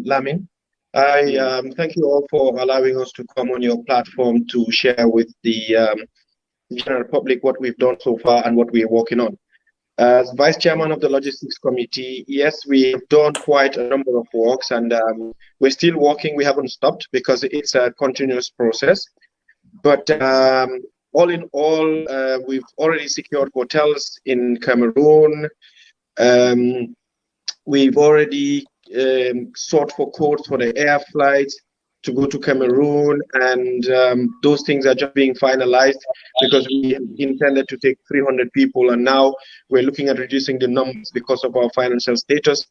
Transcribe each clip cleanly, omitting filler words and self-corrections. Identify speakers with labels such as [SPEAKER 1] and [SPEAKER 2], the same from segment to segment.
[SPEAKER 1] Lamin. I thank you all for allowing us to come on your platform to share with the general public what we've done so far and what we are working on. As Vice Chairman of the Logistics Committee, yes, we have done quite a number of works, and we're still working. We haven't stopped because it's a continuous process. But all in all, we've already secured hotels in Cameroon. We've already sought for quotes for the air flights to go to Cameroon, and those things are just being finalized because we intended to take 300 people, and now we're looking at reducing the numbers because of our financial status.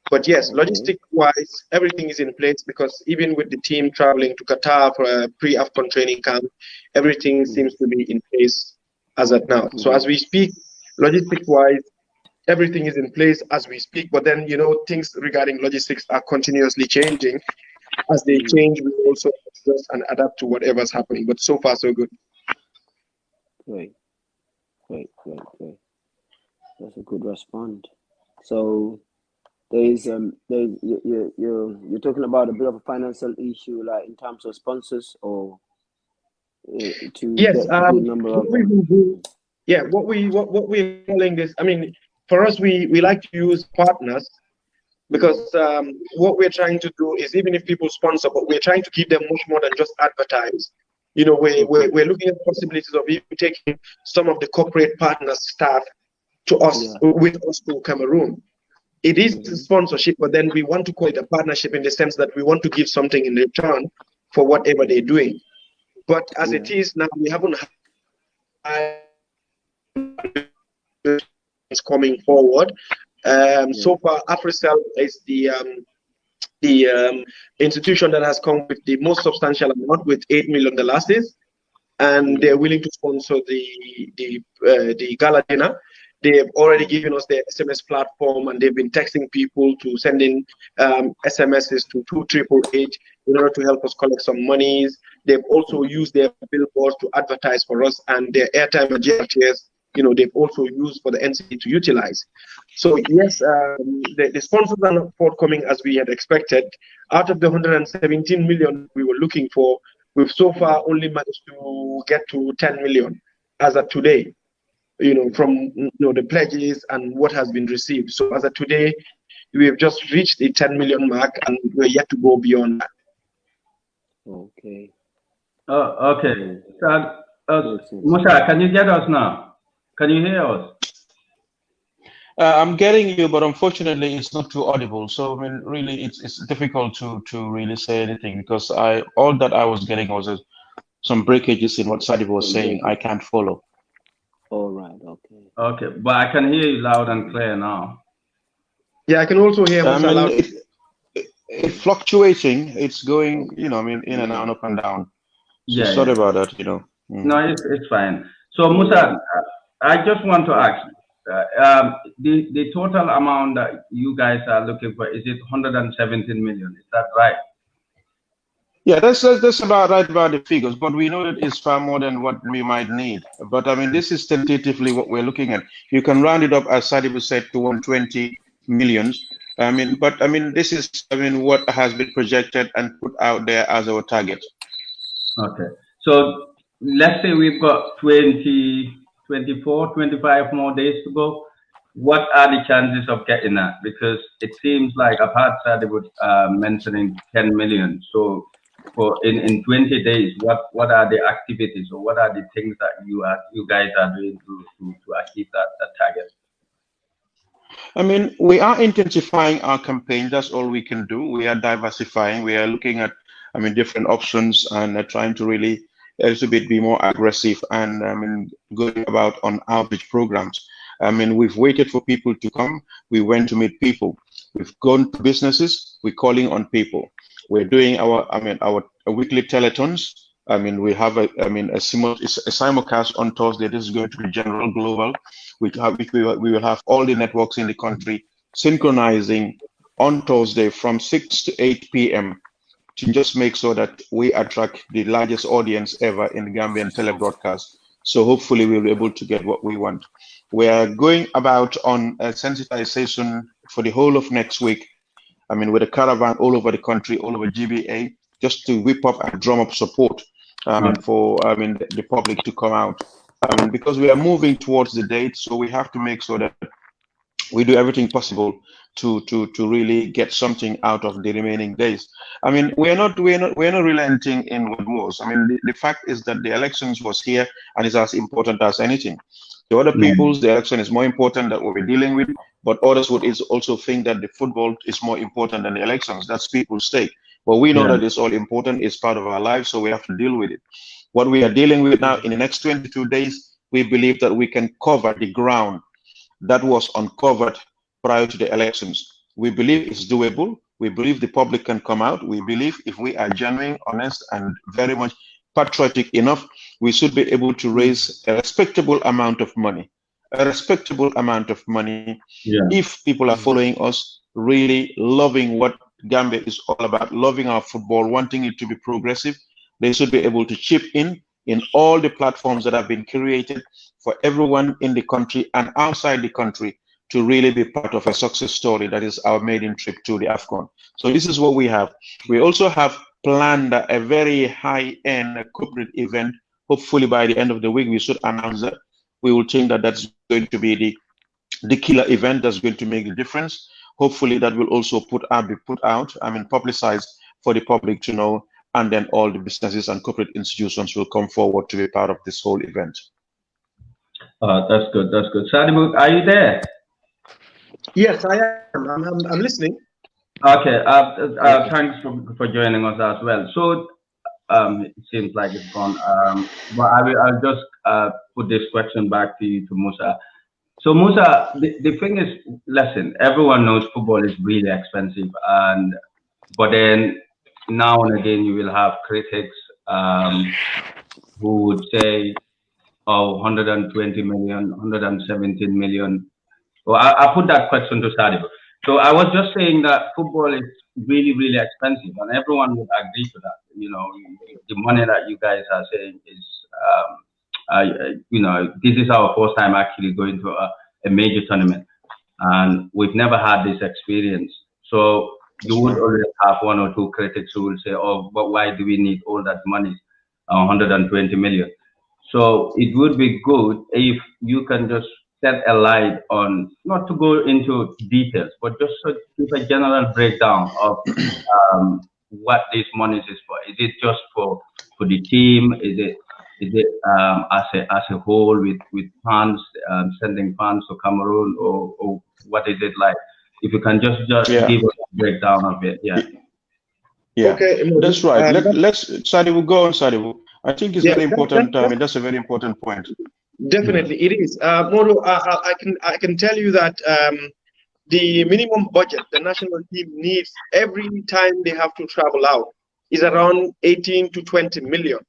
[SPEAKER 1] But yes, logistic-wise, everything is in place because even with the team traveling to Qatar for a pre-AFCON training camp, everything seems to be in place as at now. So as we speak, logistic-wise, everything is in place as we speak. But then, you know, things regarding logistics are continuously changing. As they change, we also adjust and adapt to whatever's happening. But so far, so good.
[SPEAKER 2] Great. That's a good response. So there's you're talking about a bit of a financial issue, like in terms of sponsors, or to
[SPEAKER 1] yes,
[SPEAKER 2] get a good number of
[SPEAKER 1] what we're calling this. I mean, for us, we like to use partners. Because what we're trying to do is, even if people sponsor, but we're trying to give them much more than just advertise. You know, we're looking at possibilities of even taking some of the corporate partners staff to us, with us to Cameroon. It is sponsorship, but then we want to call it a partnership in the sense that we want to give something in return for whatever they're doing. But as it is now, we haven't had coming forward. So far, AfriCell is the institution that has come with the most substantial amount, with $8 million, and they're willing to sponsor the gala dinner. They have already given us their SMS platform, and they've been texting people to send in SMSs to 28888 in order to help us collect some monies. They've also used their billboards to advertise for us, and their airtime and JRTS, you know, they've also used for the NCC to utilize. So yes, the sponsors are not forthcoming as we had expected. Out of the 117 million we were looking for, we've so far only managed to get to 10 million as of today, you know, from the pledges and what has been received. So as of today, we have just reached the 10 million mark, and we're yet to go beyond that.
[SPEAKER 2] Okay.
[SPEAKER 3] Okay. Musa, can you get us now? Can you hear us?
[SPEAKER 4] I'm getting you, but unfortunately, it's not too audible. So I mean, really, it's difficult to really say anything, because all that I was getting was some breakages in what Sadib was saying. I can't follow.
[SPEAKER 2] All right. Okay.
[SPEAKER 3] Okay, but I can hear you loud and clear now.
[SPEAKER 1] Yeah, I can also hear Musa loud.
[SPEAKER 4] It's fluctuating. It's going, you know, I mean, in and out, up and down. So
[SPEAKER 3] yeah.
[SPEAKER 4] Sorry about that, you know.
[SPEAKER 3] No, it's fine. So Musa, I just want to ask, the total amount that you guys are looking for, is it 117 million? Is that right?
[SPEAKER 4] Yeah, that's about right about the figures, but we know that it's far more than what we might need. But I mean, this is tentatively what we're looking at. You can round it up, as Sadib said, to 120 million. I mean, but I mean, this is, I mean, what has been projected and put out there as our target.
[SPEAKER 3] Okay, so let's say we've got 24, 25 more days to go. What are the chances of getting that? Because it seems like I've heard Sadib mentioning 10 million. So for in 20 days, what are the activities, or what are the things that you guys are doing to achieve that target?
[SPEAKER 4] I mean, we are intensifying our campaign. That's all we can do. We are diversifying. We are looking at, I mean, different options, and trying to really a little bit be more aggressive, and I mean, going about on outreach programs. I mean, we've waited for people to come. We went to meet people. We've gone to businesses. We're calling on people. We're doing our weekly telethons. I mean, we have a simulcast on Thursday. This is going to be general global. We will have all the networks in the country synchronizing on Thursday from 6 to 8 p.m. to just make sure that we attract the largest audience ever in the Gambian telebroadcast. So hopefully we'll be able to get what we want. We are going about on a sensitization for the whole of next week. I mean, with a caravan all over the country, all over GBA, just to whip up and drum up support. I mean, for the public to come out. I mean, because we are moving towards the date, so we have to make sure that we do everything possible to really get something out of the remaining days. I mean, we're not relenting in what was. I mean, the fact is that the elections was here and is as important as anything. To other people's, the election is more important than what we're dealing with, but others would also think that the football is more important than the elections. That's people's stake. But we know that it's all important, it's part of our lives, so we have to deal with it. What we are dealing with now in the next 22 days, we believe that we can cover the ground that was uncovered prior to the elections. We believe it's doable. We believe the public can come out. We believe if we are genuine, honest, and very much patriotic enough, we should be able to raise a respectable amount of money. A respectable amount of money if people are following us, really loving what Gambia is all about, loving our football, wanting it to be progressive. They should be able to chip in all the platforms that have been created for everyone in the country and outside the country to really be part of a success story that is our maiden trip to the AFCON. So this is what we have. We also have planned a very high-end corporate event. Hopefully by the end of the week, we should announce that. We will think that that's going to be the killer event that's going to make the difference. Hopefully that will also be put out, publicized for the public to know, and then all the businesses and corporate institutions will come forward to be part of this whole event.
[SPEAKER 3] That's good. That's good. Sadibu, are you there?
[SPEAKER 1] Yes, I am. I'm listening.
[SPEAKER 3] Okay. Thanks for joining us as well. So it seems like it's gone. But I'll just put this question back to you, to Musa. So Musa, the thing is, listen, everyone knows football is really expensive, but then now and again you will have critics who would say, oh, 120 million, 117 million. Well, I put that question to Sadibu. So I was just saying that football is really, really expensive, and everyone would agree to that. You know, the money that you guys are saying is, this is our first time actually going to a major tournament, and we've never had this experience. So you would always have one or two critics who will say, oh, but why do we need all that money, 120 million? So it would be good if you can just set a light on, not to go into details, but just to give a general breakdown of what this money is for. Is it just for the team? Is it as a whole with funds, sending funds to Cameroon, or what is it like? If you can just give us a breakdown of it, yeah.
[SPEAKER 1] Okay,
[SPEAKER 4] that's right. Let's Sadibu, go on, Sadibu. I think it's very important. That's a very important point.
[SPEAKER 1] Definitely, it is. Moro, I can tell you that the minimum budget the national team needs every time they have to travel out is around 18 to 20 million.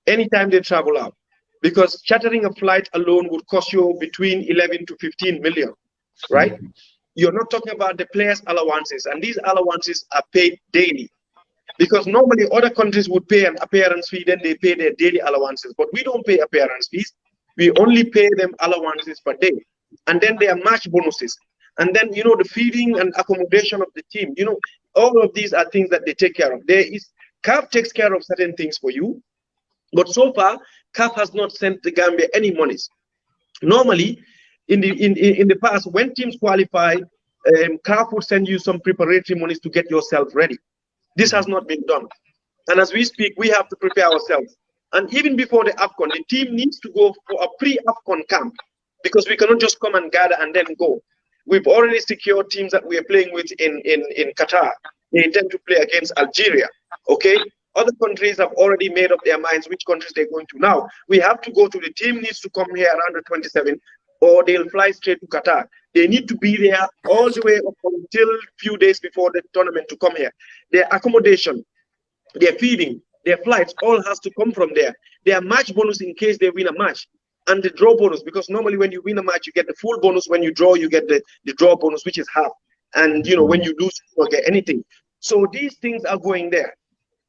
[SPEAKER 1] Anytime they travel out, because chartering a flight alone would cost you between 11 to 15 million, right? You're not talking about the players' allowances, and these allowances are paid daily. Because normally other countries would pay an appearance fee, then they pay their daily allowances. But we don't pay appearance fees. We only pay them allowances per day. And then there are match bonuses. And then, the feeding and accommodation of the team, all of these are things that they take care of. CAF takes care of certain things for you. But so far, CAF has not sent the Gambia any monies. Normally, in the past, when teams qualify, CAF would send you some preparatory monies to get yourself ready. This has not been done. And as we speak, we have to prepare ourselves. And even before the AFCON, the team needs to go for a pre-AFCON camp, because we cannot just come and gather and then go. We've already secured teams that we are playing with in Qatar. They intend to play against Algeria. Okay? Other countries have already made up their minds which countries they're going to. Now, we have to go to, the team needs to come here around the 27th, or they'll fly straight to Qatar. They need to be there all the way up until a few days before the tournament to come here. Their accommodation, their feeding, their flights, all has to come from there. Their match bonus in case they win a match, and the draw bonus, because normally when you win a match, you get the full bonus. When you draw, you get the draw bonus, which is half. And, when you lose, you don't get anything. So these things are going there.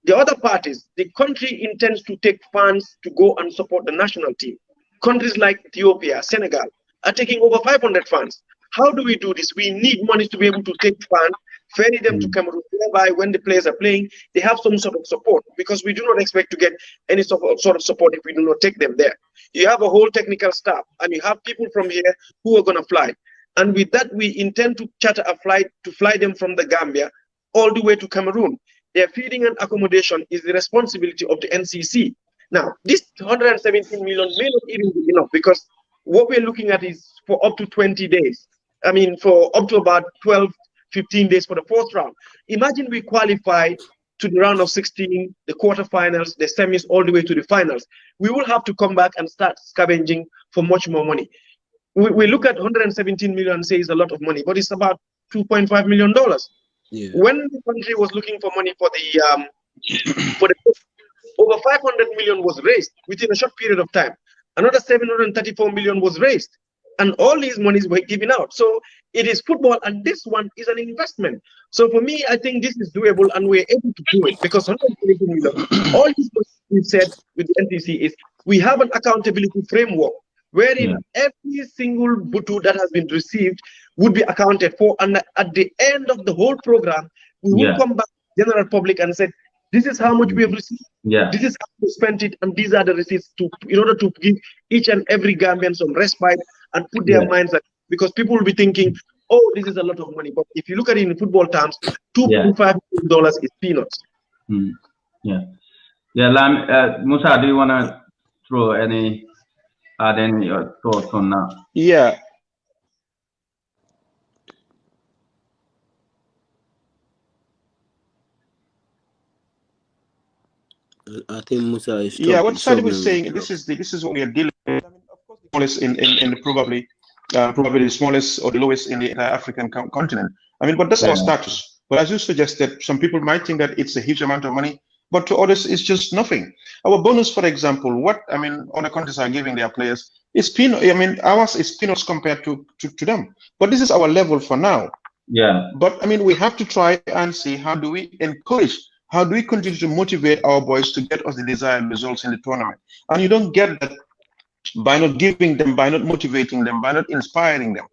[SPEAKER 1] The other part is the country intends to take funds to go and support the national team. Countries like Ethiopia, Senegal are taking over 500 funds. How do we do this? We need money to be able to take funds, ferry them to Cameroon, whereby when the players are playing, they have some sort of support, because we do not expect to get any sort of support if we do not take them there. You have a whole technical staff, and you have people from here who are going to fly. And with that, we intend to charter a flight to fly them from the Gambia all the way to Cameroon. Their feeding and accommodation is the responsibility of the NCC. Now, this 117 million may not even be enough, because what we're looking at is for up to 20 days. I mean, for up to about 12, 15 days for the fourth round. Imagine we qualify to the round of 16, the quarterfinals, the semis, all the way to the finals. We will have to come back and start scavenging for much more money. We look at 117 million, say it's a lot of money, but it's about $2.5 million.
[SPEAKER 2] Yeah.
[SPEAKER 1] When the country was looking for money for the over 500 million was raised within a short period of time. Another 734 million was raised, and all these monies were given out. So it is football, and this one is an investment. So for me, I think this is doable, and we're able to do it, because 120 million, all this we said with the NCC is we have an accountability framework wherein every single butu that has been received would be accounted for, and at the end of the whole program, we will come back to the general public and say, this is how much we have received. This is how we spent it, and these are the receipts in order to give each and every Gambian some respite and put their minds at, because people will be thinking, oh, this is a lot of money. But if you look at it in football terms, $2.5 million is peanuts.
[SPEAKER 3] Musa, do you want to add any thoughts on that?
[SPEAKER 4] Yeah.
[SPEAKER 2] I think Musa is
[SPEAKER 4] what Sadi was saying, this is what we are dealing with. I mean, of course, the smallest in probably the smallest or the lowest in the African continent. I mean, but that's our status. But as you suggested, some people might think that it's a huge amount of money, but to others, it's just nothing. Our bonus, for example, other countries are giving their players is peanut. I mean, ours is peanuts compared to them. But this is our level for now.
[SPEAKER 3] Yeah.
[SPEAKER 4] But I mean, we have to try and see how do we encourage. How do we continue to motivate our boys to get us the desired results in the tournament? And you don't get that by not giving them, by not motivating them, by not inspiring them.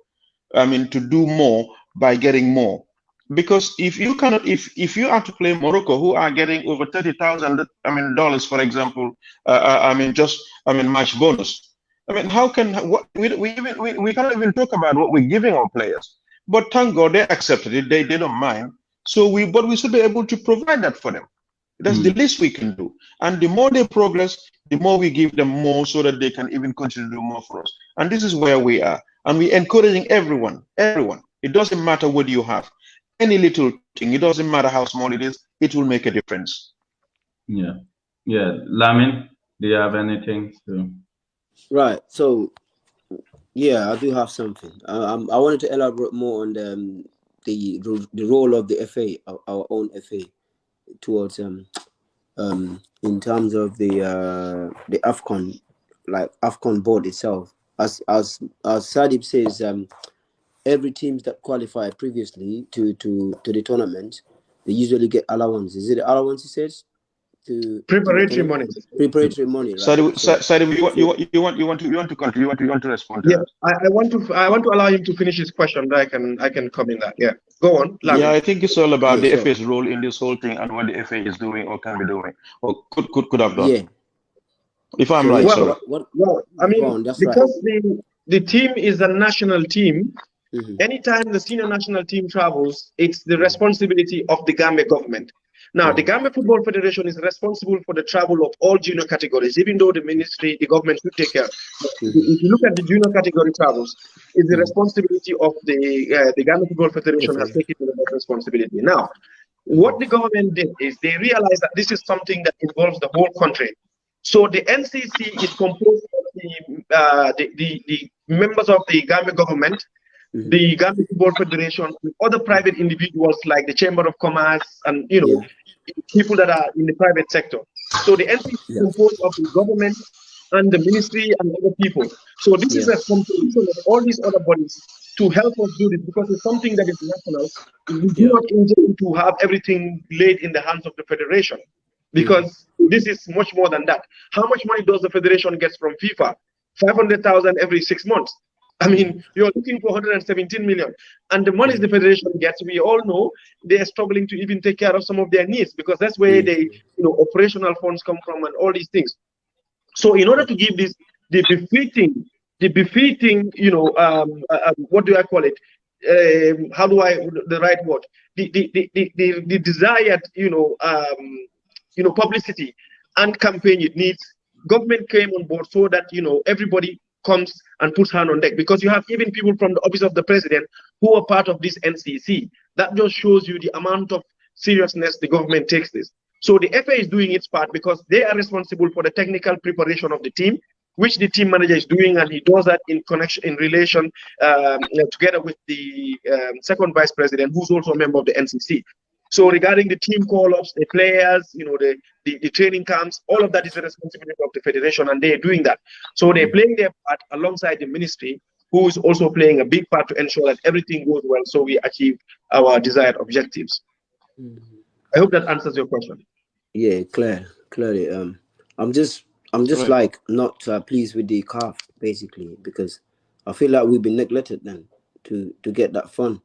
[SPEAKER 4] I mean, to do more by getting more. Because if you cannot, if you are to play Morocco, who are getting over $30,000, for example, match bonus. I mean, how can we cannot even talk about what we're giving our players? But thank God they accepted it. They don't mind. So we should be able to provide that for them. That's the least we can do. And the more they progress, the more we give them more, so that they can even continue to do more for us. And this is where we are. And we're encouraging everyone. It doesn't matter what you have. Any little thing, it doesn't matter how small it is, it will make a difference.
[SPEAKER 3] Yeah. Lamin, do you have anything to?
[SPEAKER 2] Right. So, yeah, I do have something. I wanted to elaborate more on the role of the FA, our own FA, towards in terms of the AFCON, like AFCON board itself. As Sadib says, every teams that qualify previously to the tournament, they usually get allowance. Is it allowance he says?
[SPEAKER 1] Preparatory money.
[SPEAKER 2] Preparatory money. Right?
[SPEAKER 4] Sadib, you want to respond to that?
[SPEAKER 1] I want to allow him to finish his question. I can come in that. Yeah, go on. Lamin.
[SPEAKER 4] Yeah, I think it's all about the FA's role in this whole thing and what the FA is doing or can be doing or could have done.
[SPEAKER 2] Yeah.
[SPEAKER 4] If I'm right, sorry.
[SPEAKER 1] I mean, because the team is a national team. Anytime the senior national team travels, it's the responsibility of the Gambia government. Now, the Gambia Football Federation is responsible for the travel of all junior categories, even though the ministry, the government should take care. If you look at the junior category travels, it's the responsibility of the Gambia Football Federation has taken that responsibility. Now, what the government did is they realized that this is something that involves the whole country. So the NCC is composed of the members of the Gambia government, the Gambia Football Federation, and other private individuals like the Chamber of Commerce and people that are in the private sector. So the NCC is composed of the government and the ministry and other people. So this is a combination of all these other bodies to help us do this, because it's something that is national. We do not intend to have everything laid in the hands of the federation, because this is much more than that. How much money does the federation get from FIFA? 500,000 every 6 months. I mean, you're looking for 117 million, and the monies the federation gets, we all know they are struggling to even take care of some of their needs, because that's where they, operational funds come from and all these things. So in order to give this the befitting, what do I call it? How do I the right word? The desired, publicity and campaign it needs. Government came on board so that everybody comes and puts hand on deck, because you have even people from the office of the president who are part of this NCC. That just shows you the amount of seriousness the government takes this. So the FA is doing its part because they are responsible for the technical preparation of the team, which the team manager is doing, and he does that in relation together with the second vice president, who's also a member of the NCC. So regarding the team call-ups, the players, the training camps, all of that is the responsibility of the federation, and they're doing that. So they're playing their part alongside the ministry, who is also playing a big part to ensure that everything goes well, so we achieve our desired objectives. I hope that answers your question.
[SPEAKER 2] Yeah, clearly. I'm just like not pleased with the CAF, basically, because I feel like we've been neglected then to get that fund.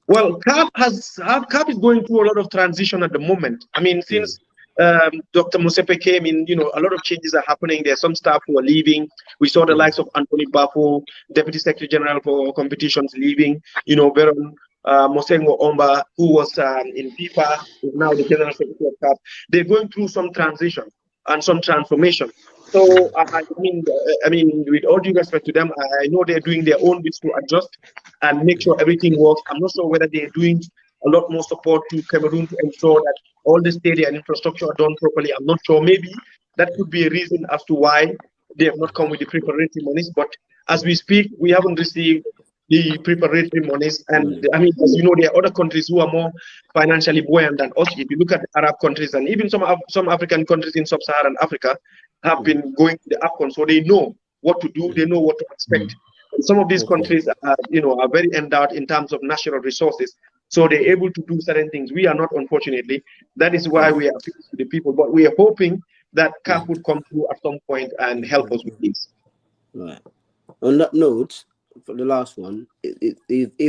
[SPEAKER 1] Well, CAF is going through a lot of transition at the moment. I mean, since Dr. Musepe came in, a lot of changes are happening. There are some staff who are leaving. We saw the likes of Anthony Bafo, Deputy Secretary General for Competitions, leaving. Veron Mosengo Omba, who was in FIFA, is now the General Secretary of CAF. They're going through some transition and some transformation. So I mean, with all due respect to them, I know they're doing their own bits to adjust and make sure everything works. I'm not sure whether they're doing a lot more support to Cameroon to ensure that all the stadium and infrastructure are done properly. I'm not sure. Maybe that could be a reason as to why they have not come with the preparatory monies. But as we speak, we haven't received the preparatory monies. And I mean, as you know, there are other countries who are more financially buoyant than us. If you look at the Arab countries and even some African countries in sub-Saharan Africa have been going to the AFCON, so they know what to do, they know what to expect. And some of these countries are very endowed in terms of natural resources, so they're able to do certain things. We are not, unfortunately. That is why we are appealing to the people, but we are hoping that CAF would come through at some point and help us with this.
[SPEAKER 2] Right. On that note, for the last one, if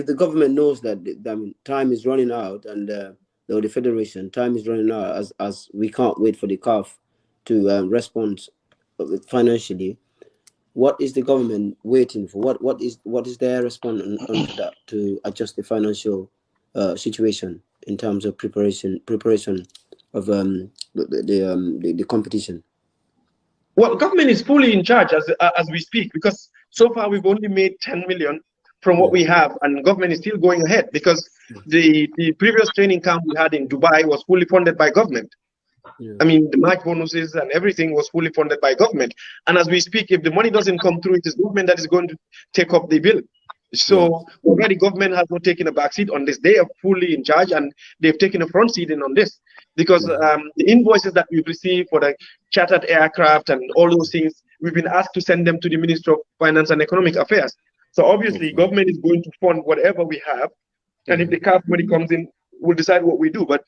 [SPEAKER 2] the government knows that time is running out, and the federation, time is running out, as we can't wait for the CAF to respond financially, what is the government waiting for? What is their response on that to adjust the financial situation in terms of preparation of the competition?
[SPEAKER 1] Well, government is fully in charge as we speak, because so far we've only made 10 million from what we have, and government is still going ahead, because the previous training camp we had in Dubai was fully funded by government. I mean, the match bonuses and everything was fully funded by government. And as we speak, if the money doesn't come through, it is government that is going to take up the bill. So already government has not taken a backseat on this. They are fully in charge, and they've taken a front seat in on this, because the invoices that we've received for the chartered aircraft and all those things, we've been asked to send them to the Ministry of Finance and Economic Affairs. So obviously government is going to fund whatever we have. And if the CAF money comes in, we'll decide what we do. But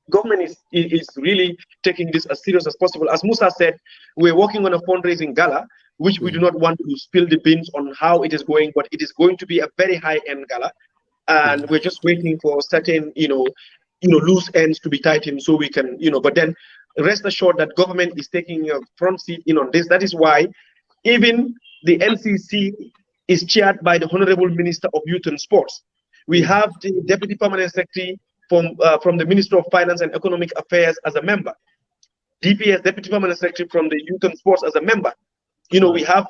[SPEAKER 1] government is really taking this as serious as possible. As Musa said, we're working on a fundraising gala, which we do not want to spill the beans on how it is going, but it is going to be a very high-end gala, and we're just waiting for certain, loose ends to be tightened so we can, But then, rest assured that government is taking a front seat in on this. That is why even the NCC is chaired by the Honorable Minister of Youth and Sports. We have the Deputy Permanent Secretary from the Ministry of Finance and Economic Affairs as a member, DPS, Deputy Permanent Secretary from the Youth and Sports as a member. We have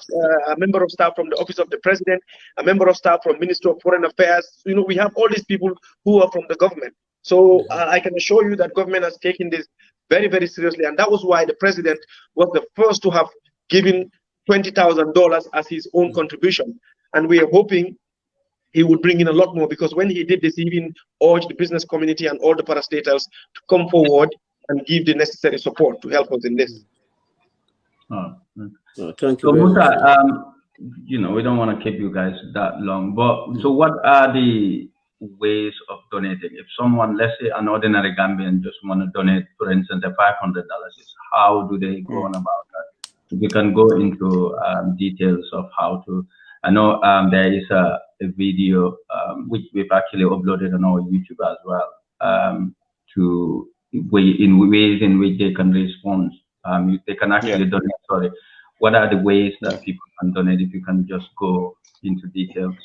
[SPEAKER 1] a member of staff from the Office of the President, a member of staff from Ministry of Foreign Affairs. We have all these people who are from the government. So I can assure you that government has taken this very, very seriously. And that was why the President was the first to have given $20,000 as his own contribution. And we are hoping he would bring in a lot more, because when he did this, he even urged the business community and all the parastatals to come forward and give the necessary support to help us in this.
[SPEAKER 2] Thank you.
[SPEAKER 3] So Musa, we don't want to keep you guys that long, but so what are the ways of donating? If someone, let's say an ordinary Gambian, just want to donate, for instance, $500, how do they go on about that? we can go into details of how to. I know there is a video which we've actually uploaded on our YouTube as well, to ways in which they can respond. They can actually donate. Sorry, what are the ways that people can donate? If you can just go into details.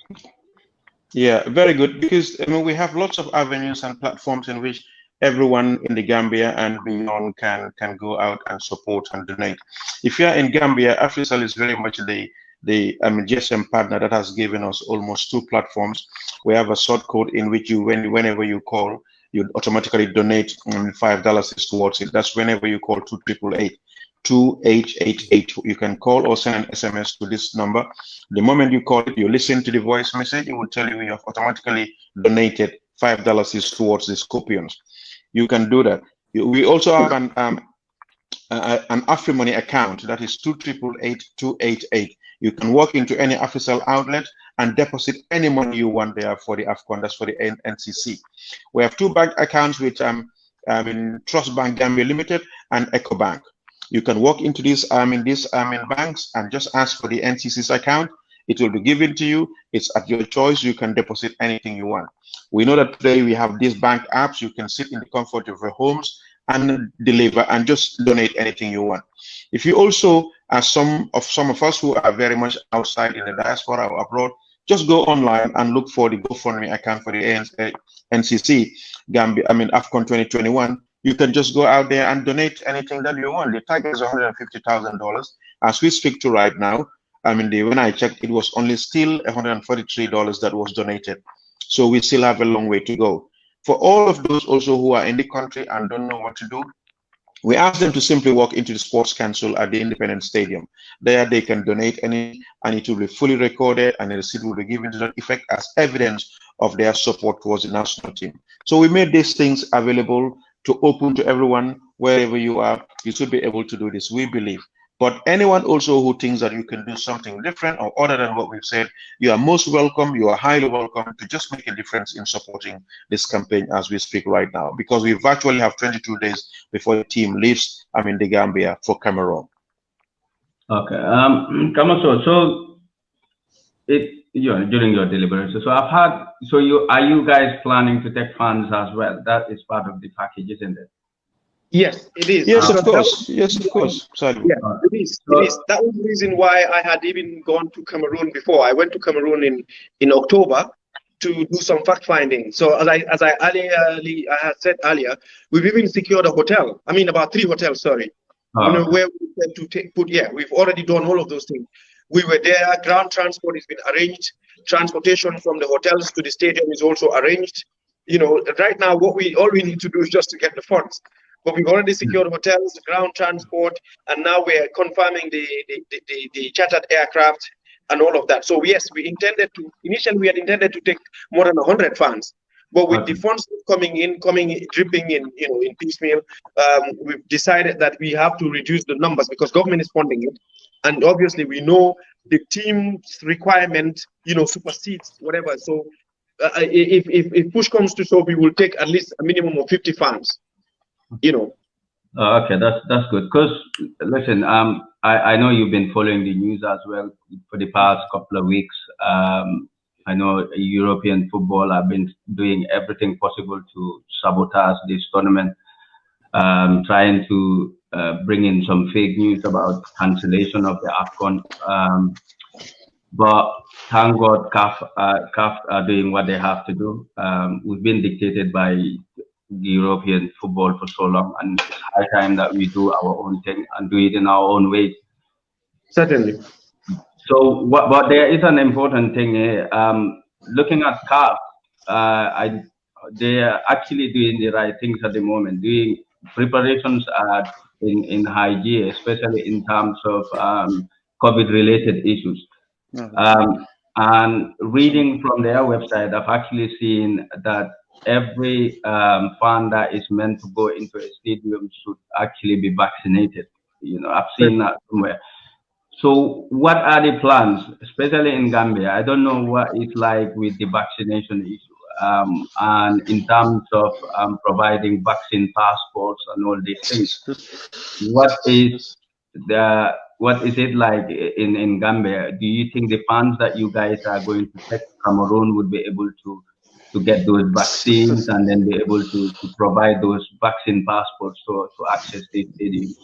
[SPEAKER 4] Yeah, very good. Because I mean, we have lots of avenues and platforms in which everyone in the Gambia and beyond can go out and support and donate. If you are in Gambia, AfriCell is very much the GSM partner that has given us almost 2 platforms. We have a short code in which you, whenever you call, you automatically donate $5 towards it. That's whenever you call 2888. You can call or send an SMS to this number. The moment you call it, you listen to the voice message, it will tell you have automatically donated $5 towards these coupons. You can do that. We also have an AfriMoney account that is 2888288. You can walk into any AfriCell outlet and deposit any money you want there for the AFCON. That's for the NCC. We have 2 bank accounts with Trust Bank Gambia Limited and EcoBank. You can walk into these banks and just ask for the NCC's account. It will be given to you. It's at your choice. You can deposit anything you want. We know that today we have these bank apps. You can sit in the comfort of your homes and deliver and just donate anything you want. If you also are some of us who are very much outside in the diaspora or abroad, just go online and look for the GoFundMe account for the NCC Gambia, AFCON 2021. You can just go out there and donate anything that you want. The target is $150,000. As we speak to right now, when I checked, it was only still $143 that was donated. So we still have a long way to go. For all of those also who are in the country and don't know what to do, we ask them to simply walk into the Sports Council at the Independence Stadium. There they can donate any, and it will be fully recorded, and the receipt will be given to that effect as evidence of their support towards the national team. So we made these things available to open to everyone. Wherever you are, you should be able to do this, we believe. But anyone also who thinks that you can do something different or other than what we've said, you are most welcome. You are highly welcome to just make a difference in supporting this campaign as we speak right now, because we virtually have 22 days before the team leaves the Gambia for Cameroon. Okay,
[SPEAKER 3] Kamaso, so during your deliberations, so I've had, are you guys planning to take funds as well? That is part of the package, isn't it?
[SPEAKER 1] Yes, it is.
[SPEAKER 4] Yes, of course. Yes, of course. Sorry.
[SPEAKER 1] Yeah, it is. It is. That was the reason why I had even gone to Cameroon before. I went to Cameroon in October to do some fact finding. So as I had said earlier, we've even secured a hotel. About 3 hotels. Sorry, where we said to put. Yeah, we've already done all of those things. We were there. Ground transport has been arranged. Transportation from the hotels to the stadium is also arranged. Right now, all we need to do is just to get the funds. But we've already secured hotels, ground transport, and now we're confirming the chartered aircraft and all of that. So yes, initially we had intended to take more than 100 funds, but with the funds dripping in piecemeal, we've decided that we have to reduce the numbers because government is funding it, and obviously we know the team's requirement, supersedes whatever. So if push comes to shove, we will take at least a minimum of 50 funds.
[SPEAKER 3] Okay, that's good. Because listen, I know you've been following the news as well for the past couple of weeks. I know European football have been doing everything possible to sabotage this tournament, trying to bring in some fake news about cancellation of the AFCON. But thank God, CAF are doing what they have to do. We've been dictated by the European football for so long, and it's high time that we do our own thing and do it in our own way.
[SPEAKER 1] Certainly.
[SPEAKER 3] So, but there is an important thing here. Looking at CAF, they are actually doing the right things at the moment. Doing preparations in high gear, especially in terms of COVID-related issues. And reading from their website, I've actually seen that every fan that is meant to go into a stadium should actually be vaccinated. I've seen that somewhere. So what are the plans, especially in Gambia? I don't know what it's like with the vaccination issue, and in terms of providing vaccine passports and all these things. What is the what is it like in Gambia? Do you think the funds that you guys are going to take to Cameroon would be able to get those vaccines and then be able to provide those vaccine passports to access these stadiums?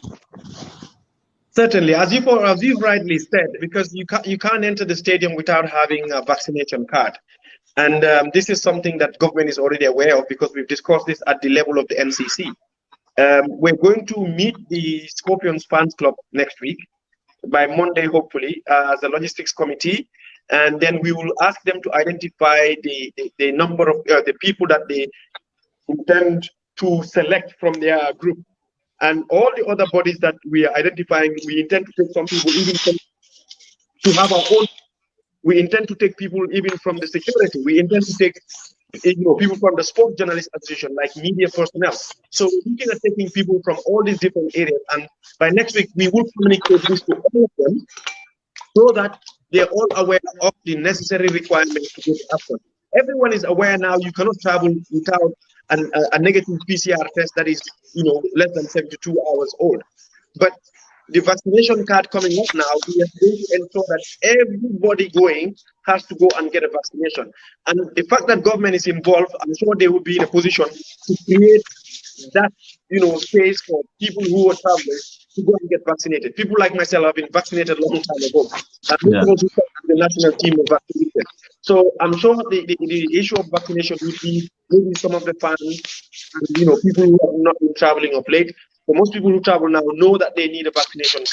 [SPEAKER 1] Certainly, as you've rightly said, because you can't enter the stadium without having a vaccination card, and this is something that government is already aware of because we've discussed this at the level of the NCC. We're going to meet the Scorpions fans club next week by Monday, hopefully, as a logistics committee, and then we will ask them to identify the number of the people that they intend to select from their group. And all the other bodies that we are identifying, we intend to take some people even from, to have our own. We intend to take people even from the security. We intend to take people from the Sports Journalists Association, like media personnel. So we're looking at taking people from all these different areas. And by next week, we will communicate this to all of them so that they're all aware of the necessary requirements to go to AFCON. Everyone is aware now you cannot travel without a negative PCR test that is, less than 72 hours old. But the vaccination card coming up now, we are going to ensure that everybody going has to go and get a vaccination. And the fact that government is involved, I'm sure they will be in a position to create that, space for people who are traveling to go and get vaccinated. People like myself have been vaccinated a long time ago. And also the national team of vaccination. So I'm sure the issue of vaccination would be maybe some of the fans and people who have not been traveling of late. But most people who travel now know that they need a vaccination.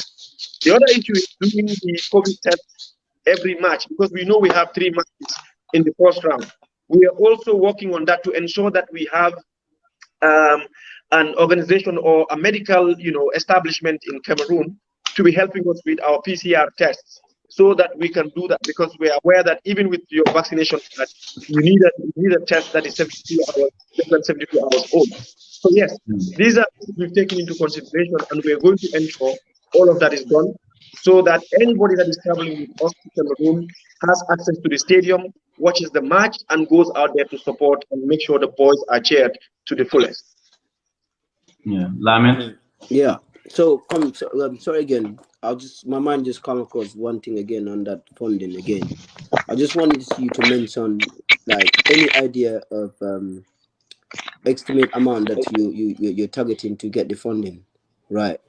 [SPEAKER 1] The other issue is doing the COVID test every match, because we know we have 3 matches in the first round. We are also working on that to ensure that we have an organization or a medical establishment in Cameroon to be helping us with our PCR tests, so that we can do that, because we are aware that even with your vaccination card, you need a test that is 72 hours, less than 72 hours old. So yes, these are things we've taken into consideration, and we're going to ensure all of that is done, so that anybody that is traveling with us to Cameroon has access to the stadium, watches the match, and goes out there to support and make sure the boys are cheered to the fullest.
[SPEAKER 3] Yeah, Lamin.
[SPEAKER 2] Yeah. So sorry again. My mind just come across one thing again on that funding again. I just wanted you to mention any idea of estimate amount that you're targeting to get the funding, right?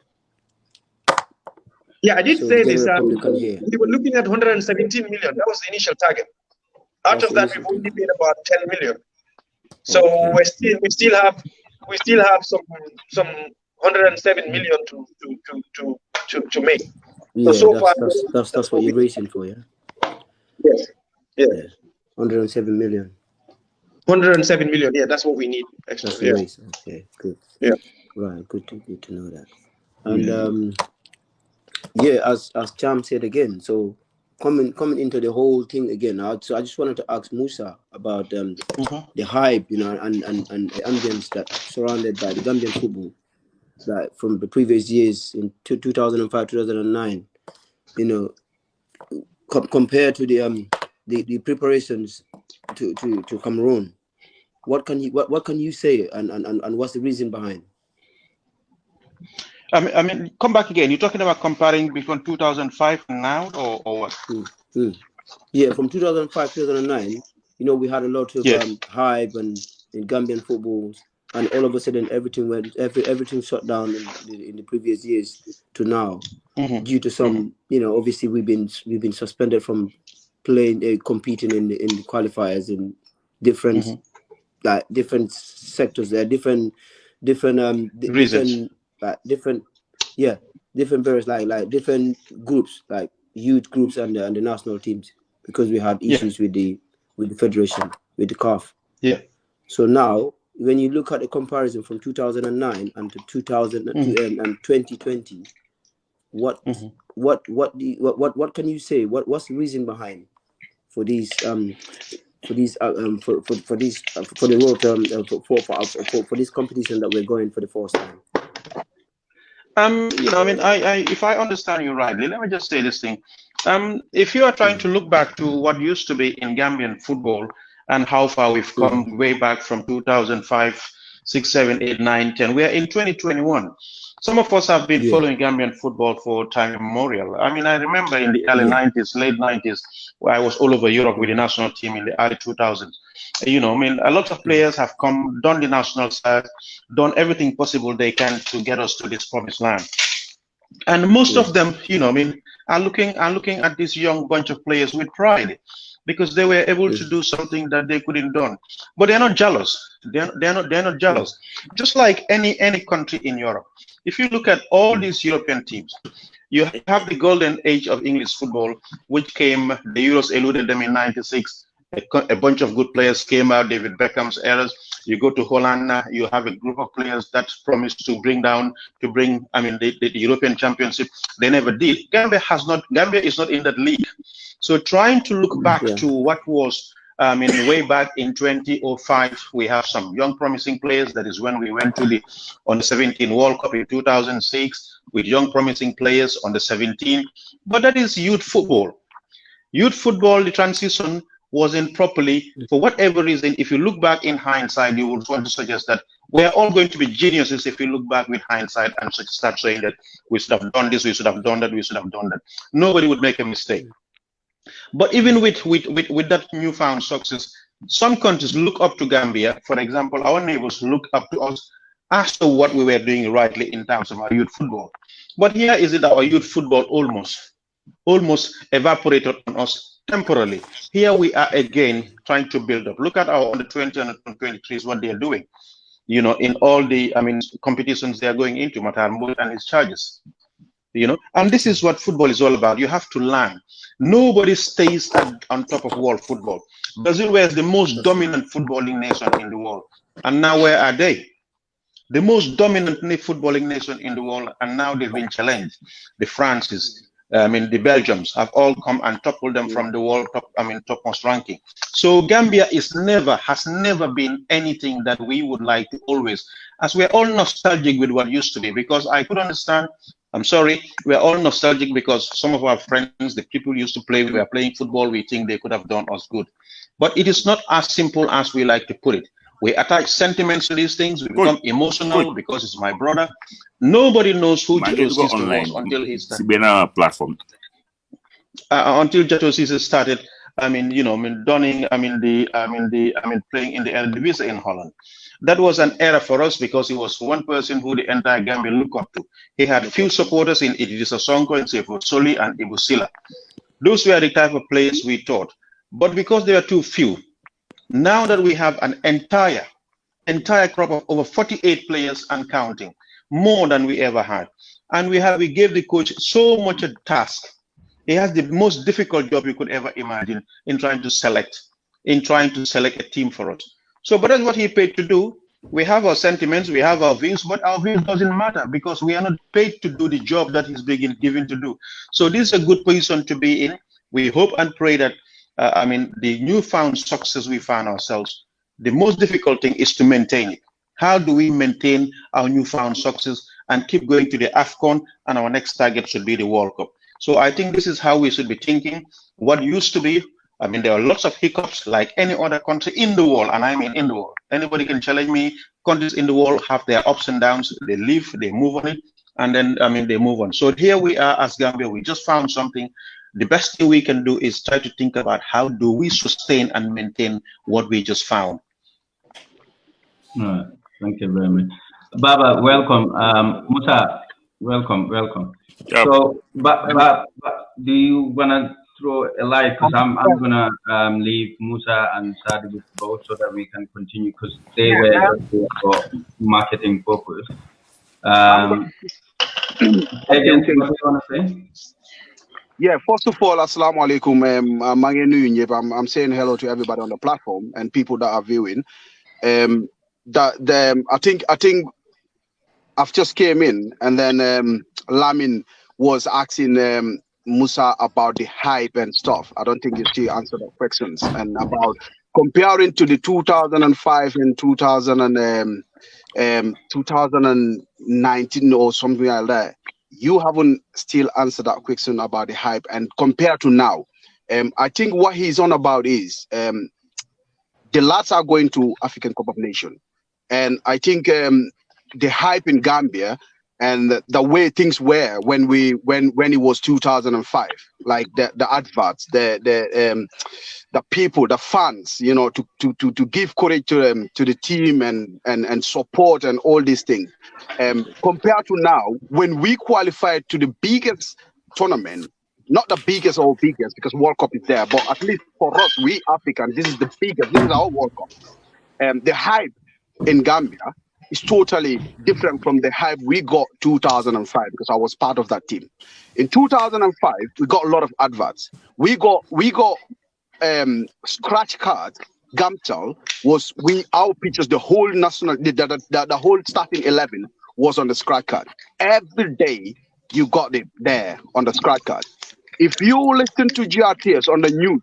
[SPEAKER 1] Yeah, I did say this. We were looking at 117 million. That was the initial target. Out of that, we've only paid about 10 million. So we still have some 107 million to make.
[SPEAKER 2] Yeah, so that's what you're racing for, yeah.
[SPEAKER 1] Yes. Yeah.
[SPEAKER 2] 107 million.
[SPEAKER 1] 107 million. Yeah, that's what we need. Extra.
[SPEAKER 2] That's the race. Okay, good.
[SPEAKER 1] Yeah.
[SPEAKER 2] Right. Good to know that. And as Cham said again, so coming into the whole thing again. So I just wanted to ask Musa about the hype, and the ambience that surrounded by the Gambian football, like from the previous years in 2005, 2009, compared to the preparations to Cameroon. What can you say, and what's the reason behind?
[SPEAKER 4] I mean, come back again. You're talking about comparing between 2005 and now, or what?
[SPEAKER 2] Yeah, from 2005 2009, we had a lot of hype and in Gambian football, and all of a sudden everything shut down in the previous years to now, due to some obviously we've been suspended from playing competing in the qualifiers in different different sectors. There are different
[SPEAKER 4] reasons.
[SPEAKER 2] Different various like different groups, like youth groups and the national teams, because we had issues with the federation, with the CAF.
[SPEAKER 4] Yeah.
[SPEAKER 2] So now, when you look at the comparison from 2009 and to 2020, what can you say? What's the reason behind for these for the road for this competition that we're going for the first time?
[SPEAKER 4] If I understand you rightly, let me just say this thing. If you are trying to look back to what used to be in Gambian football and how far we've come way back from 2005, 6, 7, 8, 9, 10, we are in 2021. Some of us have been following Gambian football for time immemorial. I mean, I remember in the early 90s, late 90s, where I was all over Europe with the national team in the early 2000s. You know, I mean, a lot of players have come, done the national side, done everything possible they can to get us to this promised land. And most of them, you know, I mean, are looking at this young bunch of players with pride, because they were able to do something that they couldn't do. But they're not jealous. They're not jealous. Just like any country in Europe. If you look at all these European teams, you have the golden age of English football, which came, the Euros eluded them in '96. A bunch of good players came out, David Beckham's eras. You go to Holland, you have a group of players that promised to bring, I mean, the European Championship. They never did. Gambia is not in that league. So trying to look back to what was, I mean, way back in 2005, we have some young promising players. That is when we went to the Under-17 World Cup in 2006 with young promising players on the 17. But that is youth football. Youth football, the transition wasn't properly, for whatever reason. If you look back in hindsight, you would want to suggest that we're all going to be geniuses if you look back with hindsight and start saying that we should have done this, we should have done that, we should have done that. Nobody would make a mistake. But even with that newfound success, some countries look up to Gambia. For example, our neighbors look up to us as to what we were doing rightly in terms of our youth football. But here is it that our youth football almost evaporated on us temporarily. Here we are again trying to build up. Look at our under-20 and under-23s, what they are doing. You know, in all the, I mean, competitions they are going into, Matar and his charges. You know, and this is what football is all about. You have to learn. Nobody stays on top of world football. Brazil was the most dominant footballing nation in the world, and now where are they? The most dominant footballing nation in the world, and now they've been challenged. The Frances, I mean, the Belgians have all come and toppled them from the world top, I mean, topmost ranking. So Gambia has never been anything that we would like to always, as we're all nostalgic with what used to be, because I could understand, I'm sorry, we're all nostalgic because some of our friends, the people used to play, we were playing football, we think they could have done us good. But it is not as simple as we like to put it. We attach sentiments to these things, we become emotional because it's my brother. Nobody knows who Jato Sister was until he started.
[SPEAKER 5] Platform.
[SPEAKER 4] Until Jato Sister started, I mean, you know, I mean, playing in the Eredivisie in Holland. That was an era for us because he was one person who the entire Gambia looked up to. He had few supporters in Idrissa Sonko, in Seifo Soli, and Ibu Sila. Those were the type of players we thought. But because they are too few, now that we have an entire crop of over 48 players and counting, more than we ever had, and we gave the coach so much a task. He has the most difficult job you could ever imagine in trying to select a team for us. So, but that's what he paid to do. We have our sentiments, we have our views, but our views doesn't matter because we are not paid to do the job that he's being given to do. So this is a good position to be in. We hope and pray that, I mean, the newfound success we found ourselves, the most difficult thing is to maintain it. How do we maintain our newfound success and keep going to the AFCON, and our next target should be the World Cup? So I think this is how we should be thinking. What used to be, I mean, there are lots of hiccups like any other country in the world, and I mean in the world. Anybody can challenge me. Countries in the world have their ups and downs. They live, they move on it, and then, I mean, they move on. So here we are as Gambia. We just found something. The best thing we can do is try to think about how do we sustain and maintain what we just found.
[SPEAKER 3] All right. Thank you very much. Baba, welcome. Musa, welcome. Yep. So, but do you want to throw a light? Because I'm going to leave Musa and Sadi with both so that we can continue because they were for marketing purpose. Again, what do you want to say?
[SPEAKER 6] Yeah, first of all, assalamu alaikum. I'm saying hello to everybody on the platform and people that are viewing. I think I've just came in and then Lamin was asking Musa about the hype and stuff. I don't think you still answered the questions and about comparing to the 2005 and 2019 or something like that. You haven't still answered that question about the hype and compared to now. I think what he's on about is the lads are going to African Cup of Nations. And I think the hype in Gambia and the way things were when it was 2005, like the adverts, the people, the fans, you know, to give courage to the team and support and all these things. Compared to now, when we qualified to the biggest tournament, not the biggest or biggest because World Cup is there, but at least for us, we Africans, this is the biggest. This is our World Cup. The hype in Gambia is totally different from the hype we got 2005 because I was part of that team. In 2005, we got a lot of adverts. We got scratch cards. Gamtel was our pictures. The whole national, the whole starting 11 was on the scratch card. Every day you got it there on the scratch card. If you listen to GRTS on the news,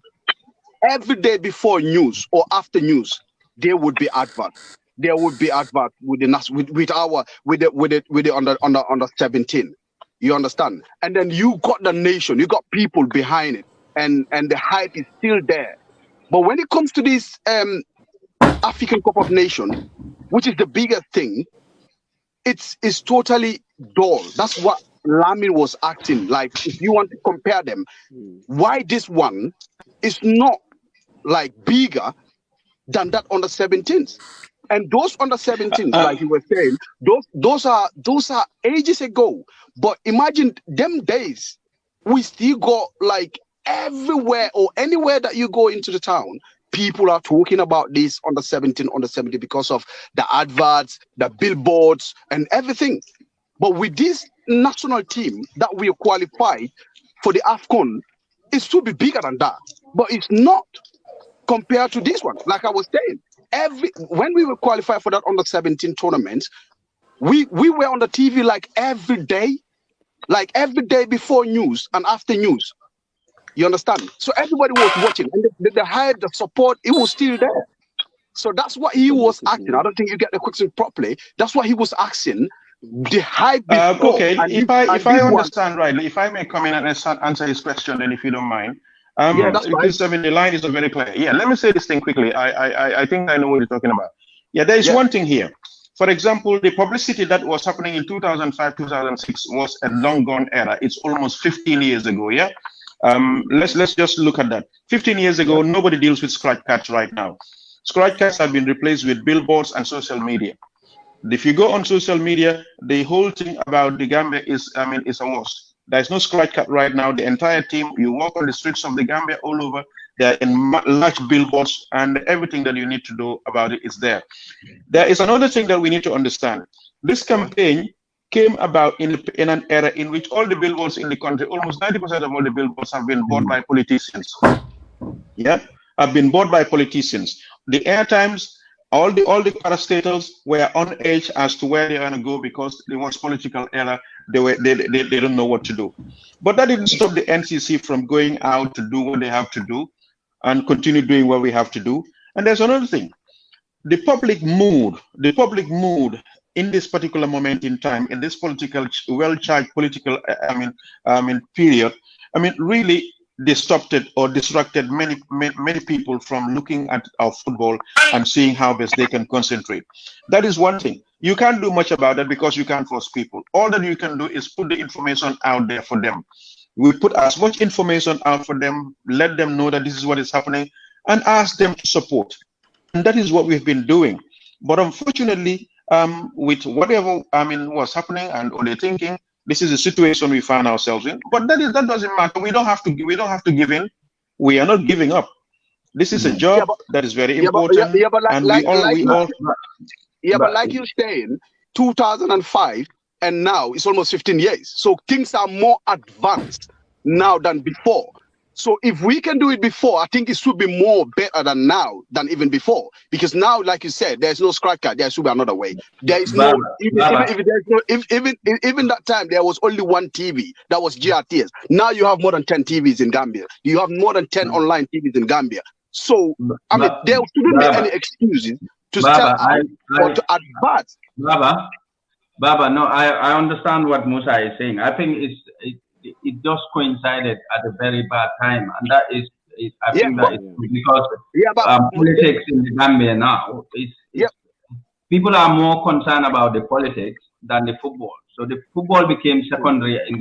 [SPEAKER 6] every day before news or after news, there would be adverts. There would be adverts with the under 17. You understand? And then you got the nation, you got people behind it, and the hype is still there. But when it comes to this African Cup of Nations, which is the biggest thing, it's totally dull. That's what Lamin was acting like. If you want to compare them, why this one is not like bigger than that under 17s? And those under 17s, like you were saying, those are ages ago. But imagine them days, we still got like everywhere or anywhere that you go into the town, people are talking about this under 17 because of the adverts, the billboards, and everything. But with this national team that we qualified for the AFCON, it should be bigger than that. But it's not compared to this one. Like I was saying, when we were qualified for that under 17 tournament, we were on the TV like every day before news and after news. You understand? So everybody was watching, and the hype, the support, it was still there. So that's what he was asking. I don't think you get the question properly. That's what he was asking. The hype before.
[SPEAKER 4] Okay, if I understand rightly, if I may come in and answer his question, then if you don't mind.
[SPEAKER 6] Yeah, that's
[SPEAKER 4] because
[SPEAKER 6] right.
[SPEAKER 4] I mean the line is not very clear. Yeah, let me say this thing quickly. I think I know what you're talking about. Yeah, there is one thing here. For example, the publicity that was happening in 2005, 2006 was a long gone era. It's almost 15 years ago. Yeah. Let's just look at that. 15 years ago, nobody deals with scratch cards right now. Scratch cards have been replaced with billboards and social media. If you go on social media, the whole thing about the Gambia is a wash. There's no scratch card right now. The entire team, you walk on the streets of the Gambia all over, they're in large billboards, and everything that you need to do about it is there. There is another thing that we need to understand. This campaign came about in an era in which all the billboards in the country, almost 90% of all the billboards have been bought by politicians. Yeah, have been bought by politicians. The airtimes, all the parastatals were on edge as to where they're going to go because there was political era. They don't know what to do. But that didn't stop the NCC from going out to do what they have to do and continue doing what we have to do. And there's another thing. The public mood in this particular moment in time, in this well-charged political period, really disrupted many people from looking at our football and seeing how best they can concentrate. That is one thing. You can't do much about that because you can't force people. All that you can do is put the information out there for them. We put as much information out for them, let them know that this is what is happening, and ask them to support. And that is what we've been doing. But unfortunately, with whatever was happening and or they're thinking, this is the situation we find ourselves in. But that doesn't matter. We don't have to give in. We are not giving up. This is a job that is very important.
[SPEAKER 6] But like you're saying, 2005 and now it's almost 15 years. So things are more advanced now than before. So if we can do it before, I think it should be more better than now than even before. Because now, like you said, there's no scratch card. There should be another way. There is even that time there was only one TV that was GRTS. Now you have more than 10 TVs in Gambia. You have more than 10 online TVs in Gambia. So there shouldn't be any excuses to sell out or to advance.
[SPEAKER 3] Baba, no, I understand what Musa is saying. I think it just coincided at a very bad time, and that is I think that is because politics in the Gambia now people are more concerned about the politics than the football. So the football became secondary in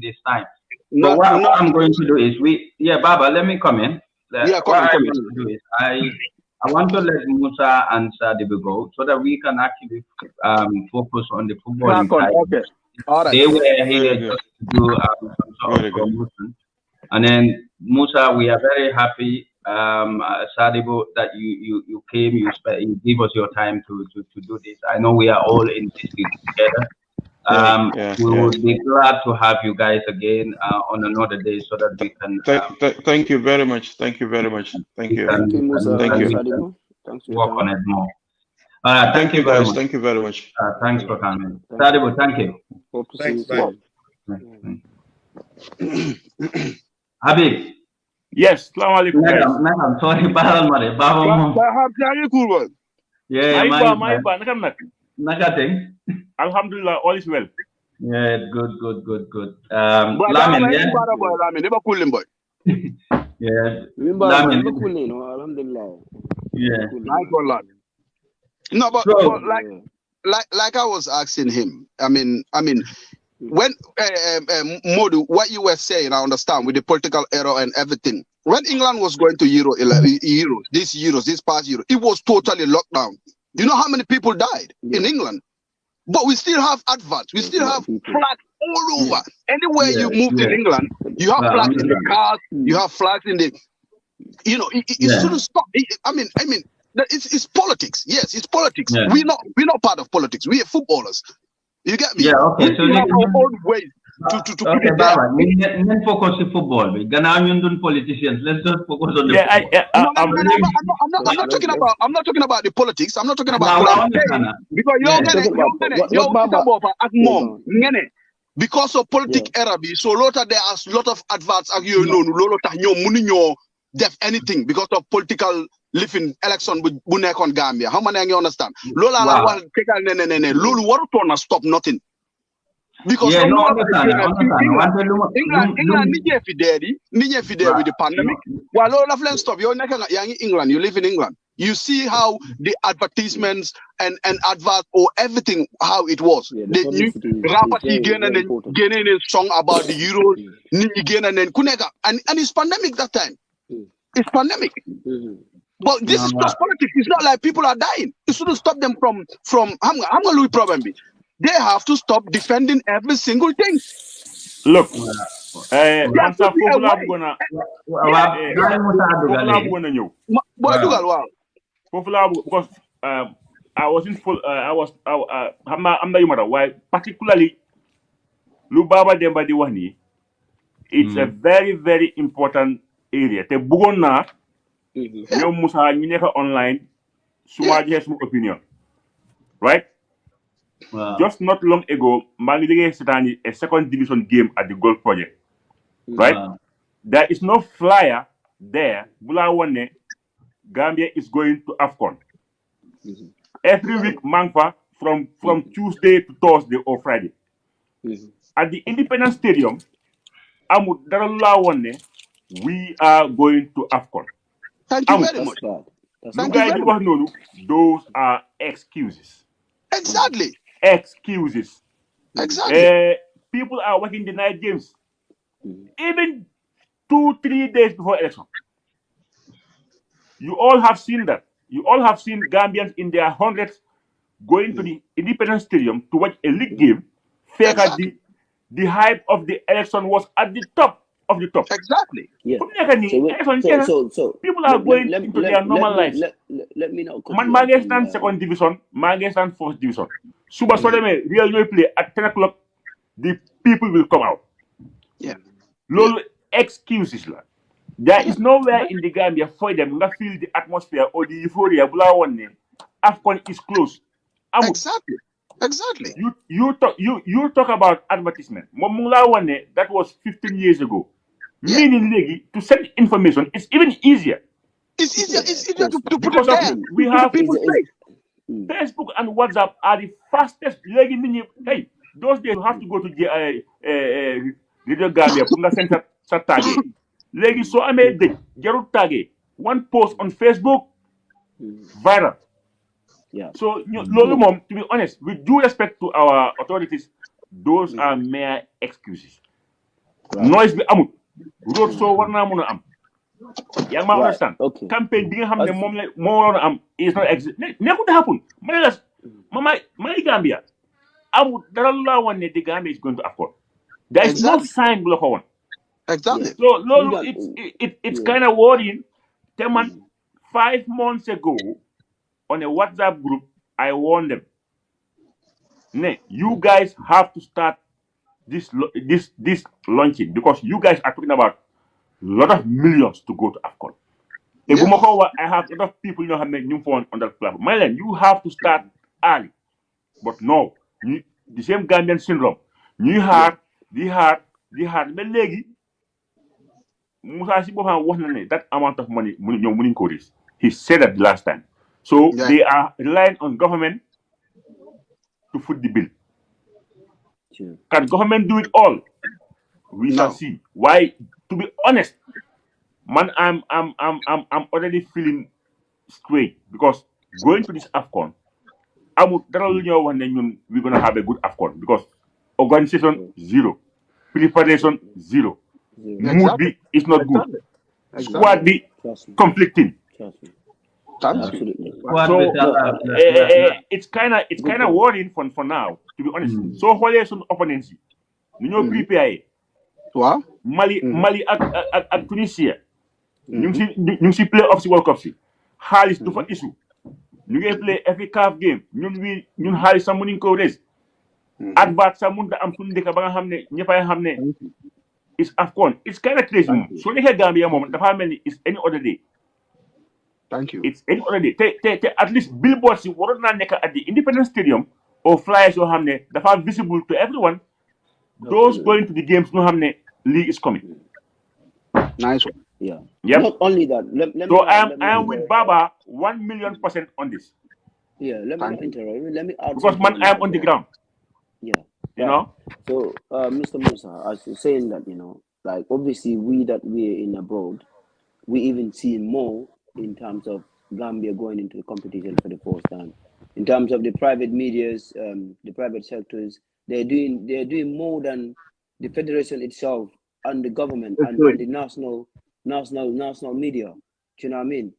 [SPEAKER 3] this time.
[SPEAKER 6] No,
[SPEAKER 3] But what
[SPEAKER 6] no.
[SPEAKER 3] I'm going to do is Baba, let me come in.
[SPEAKER 6] Yeah,
[SPEAKER 3] What
[SPEAKER 6] come
[SPEAKER 3] I
[SPEAKER 6] in.
[SPEAKER 3] want to do is I want to let Musa and Sadibu go so that we can actually focus on the footballing side.
[SPEAKER 6] Okay. All right.
[SPEAKER 3] They were here
[SPEAKER 4] Very
[SPEAKER 3] just
[SPEAKER 4] good.
[SPEAKER 3] to do some sort
[SPEAKER 4] Very
[SPEAKER 3] of
[SPEAKER 4] good.
[SPEAKER 3] promotion. And then Musa, we are very happy, Sadibu, that you came, you gave us your time to do this. I know we are all in this together. We would be glad to have you guys again on another day so that we can.
[SPEAKER 4] Thank you very much. Thank you very much. Thank you.
[SPEAKER 2] Thank you, Musa.
[SPEAKER 4] Thank you.
[SPEAKER 2] Sadibu. Thanks for your
[SPEAKER 3] Work on
[SPEAKER 2] time.
[SPEAKER 3] it more. Thank you very
[SPEAKER 4] guys.
[SPEAKER 3] much.
[SPEAKER 4] Thank you very much.
[SPEAKER 3] Thanks for coming. Sadibu, thank you.
[SPEAKER 2] Hope to see
[SPEAKER 1] Thanks,
[SPEAKER 2] you
[SPEAKER 1] bye.
[SPEAKER 2] soon.
[SPEAKER 3] Habib.
[SPEAKER 5] Yes, Assalamu alaikum guys.
[SPEAKER 3] Nakam, sorry, Bahal Mare, Baba Mom. Yeah,
[SPEAKER 5] Maiba, nakam nak.
[SPEAKER 3] Nakating.
[SPEAKER 5] Alhamdulillah, all is well.
[SPEAKER 3] Yeah, good. Lamin, yeah. Yeah. Lamin.
[SPEAKER 2] Alhamdulillah.
[SPEAKER 3] Yeah.
[SPEAKER 6] No, but like I was asking him. I mean, when Modu, what you were saying, I understand with the political error and everything. When England was going to this past Euro, it was totally locked down. You know how many people died in England? But we still have adverts. We still have flags all over. Anywhere you move in England, you have flags in the cars. You have flags in the. You know, it shouldn't stop. It's politics. Yes, it's politics.
[SPEAKER 3] Yeah.
[SPEAKER 6] We're not part of politics. We are footballers. You get me?
[SPEAKER 3] Yeah, okay. So
[SPEAKER 6] we have our own ways to put it there.
[SPEAKER 3] Baba, let's focus on football. Politicians. Let's just focus on the football.
[SPEAKER 6] I'm not talking about the politics. I'm not talking about because of politic error. So there are a lot of adverts def anything because of political living election with Bunek on Gambia. How many you understand? Lola Lulu waru stop nothing. Because England nije fideli with the pandemic. While Lola Flem stop, you're in England, you live in England. You see how the advertisements and advert or everything how it was. The new rappers again and then getting a song about the Euros, again and then Kuneka. And it's pandemic that time. It's pandemic. But this is just politics. It's not like people are dying. It shouldn't stop them from I'm gonna lose problem. They have to stop defending every single thing.
[SPEAKER 5] Look, because I was in full. I'm not matter why. Particularly, Lubaba Demba Diwani. It's a very, very important area. Te bugon na ñom Musa ñu nekk online suma joxe suma opinion. Right?
[SPEAKER 3] Wow.
[SPEAKER 5] Just not long ago, Mangi Setani a second division game at the Golf Project. Right?
[SPEAKER 3] Wow.
[SPEAKER 5] There is no flyer there. Bulawane Gambia is going to AFCON. Every week, Mangfa from Tuesday to Thursday or Friday. At the Independence Stadium, we are going to AFCON.
[SPEAKER 6] Thank you very much.
[SPEAKER 5] Those are excuses.
[SPEAKER 6] Exactly.
[SPEAKER 5] Excuses.
[SPEAKER 6] Exactly.
[SPEAKER 5] People are working the night games. Even 2-3 days before election. You all have seen that. You all have seen Gambians in their hundreds going to the Independence Stadium to watch a league game.
[SPEAKER 6] Exactly.
[SPEAKER 5] The hype of the election was at the top of the top.
[SPEAKER 6] Exactly.
[SPEAKER 2] Yeah.
[SPEAKER 5] So people are going into their normal lives.
[SPEAKER 2] Let me know.
[SPEAKER 5] Man stand second division, man stand first division. Suba so them real no play at 10 o'clock, the people will come out.
[SPEAKER 6] Yeah.
[SPEAKER 5] Lolo excuses la. There is nowhere in the Gambia for them to feel the atmosphere or the euphoria. AFCON is close.
[SPEAKER 6] Exactly. Exactly.
[SPEAKER 5] You talk about advertisement. That was 15 years ago.
[SPEAKER 6] Yeah.
[SPEAKER 5] Meaning to send information is even easier.
[SPEAKER 6] It's easier. It's easier to put
[SPEAKER 5] Because
[SPEAKER 6] it there.
[SPEAKER 5] we have
[SPEAKER 6] people say.
[SPEAKER 5] Facebook and WhatsApp are the fastest. Hey, those days you have to go to Radio Gambia. Legi so ame de jarut tagge one post on Facebook viral.
[SPEAKER 2] Yeah.
[SPEAKER 5] So lolu mom, to be honest, with due respect to our authorities, those are mere excuses. Noise be amut. Road so war na mëna am. Yaa ma understand?
[SPEAKER 2] Okay.
[SPEAKER 5] Campaign bi nga xam ne moom la moo waroon am is not exist. Nekkul to happen. My Gambia. Amut dara lu la wan ne the Gambia is going to AFCON. There is no sign bu la ko wan.
[SPEAKER 6] Exactly.
[SPEAKER 5] So Lolo, it's kind of worrying. 5 months ago, on a WhatsApp group, I warned them. You guys have to start this launching because you guys are talking about a lot of millions to go to AFCON. Yes. I have a lot of people have made new phone on that platform. Mylan, you have to start early. But no, the same Gambian syndrome. New heart, the heart. But legi, that amount of money, he said that the last time. So they are relying on government to foot the bill.
[SPEAKER 2] Sure.
[SPEAKER 5] Can government do it all? We shall see. Why? To be honest, man, I'm already feeling strange because going to this AFCON, we're gonna have a good AFCON because organization 0, preparation 0. Mood be is not good. Squad be conflicting.
[SPEAKER 2] Absolutely.
[SPEAKER 5] It's kind of worrying for now, to be honest. So whole some opponents, prepare.
[SPEAKER 6] Wow.
[SPEAKER 5] Mali at Tunisia. ñu si play off si World Cup si. Xaalis du fa issue. ñu ngi play every CAF game. ñun xaalis sa mënuñ ko raise. Advert sa mën da am suñu dëkk ba nga xam ne ñëppay xam ne it's AFCON. It's kind of crazy moom. So nekkee Gambia moom dafa mel ni it's any other day.
[SPEAKER 6] Thank you.
[SPEAKER 5] It's any other day. Te at least billboards si waroon naa nekk at the Independence Stadium or flyers yoo xam ne dafa visible to everyone. Those going to the games no xam ne league is coming.
[SPEAKER 6] Nice one.
[SPEAKER 2] Yeah.
[SPEAKER 5] Yep.
[SPEAKER 2] Not only that.
[SPEAKER 5] So I am with Baba 1,000,000% on this.
[SPEAKER 2] Yeah. Let me interrupt. Let me add
[SPEAKER 5] because man, I am on the ground.
[SPEAKER 2] Yeah.
[SPEAKER 5] You know.
[SPEAKER 2] So, Mr. Musa, as you're saying that, like obviously we're in abroad, we even see more in terms of Gambia going into the competition for the first time. In terms of the private medias, the private sectors, they're doing more than the federation itself and the government and the national media. Do you know what I mean?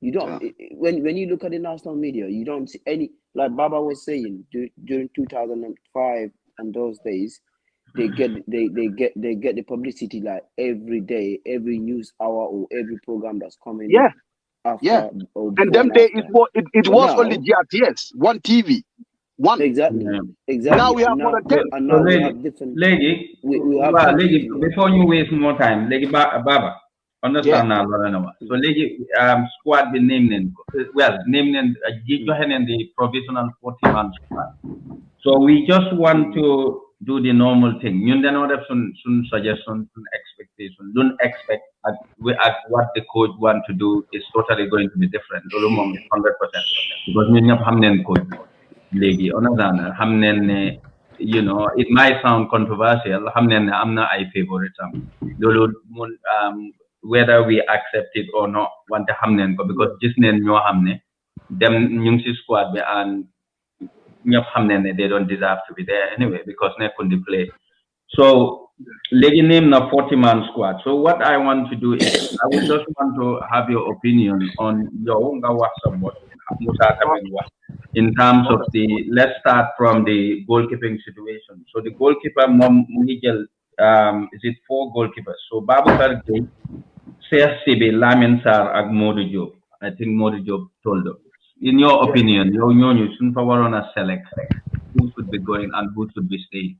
[SPEAKER 2] You don't when you look at the national media, you don't see any, like Baba was saying during 2005 and those days, they get the publicity like every day, every news hour or every program that's coming.
[SPEAKER 6] Yeah.
[SPEAKER 2] After,
[SPEAKER 6] And them days it was only GRTS, one TV. One.
[SPEAKER 2] Exactly.
[SPEAKER 6] Now we have more than 10.
[SPEAKER 2] And now we have different. We have
[SPEAKER 3] before you waste more time, Baba, understand now, so squad be named named the provisional 40-man squad. So we just want to do the normal thing. You don't have some suggestions, some expectations. Don't expect at what the coach want to do is totally going to be different. 100%. Because we have coach. It might sound controversial. I'm not a favorite. Whether we accept it or not, want to because just them squad and they don't deserve to be there anyway because they couldn't play. So legi name na 40-man squad. So what I want to do is I would just want to have your opinion on your in terms of let's start from the goalkeeping situation. So the goalkeeper is it 4 goalkeepers? So Babakar Gueye, CSCB, Lamin Sarr and Modou Diop. I think Modou Diop told them. In your opinion, you shouldn't want to select who should be going and who should be staying.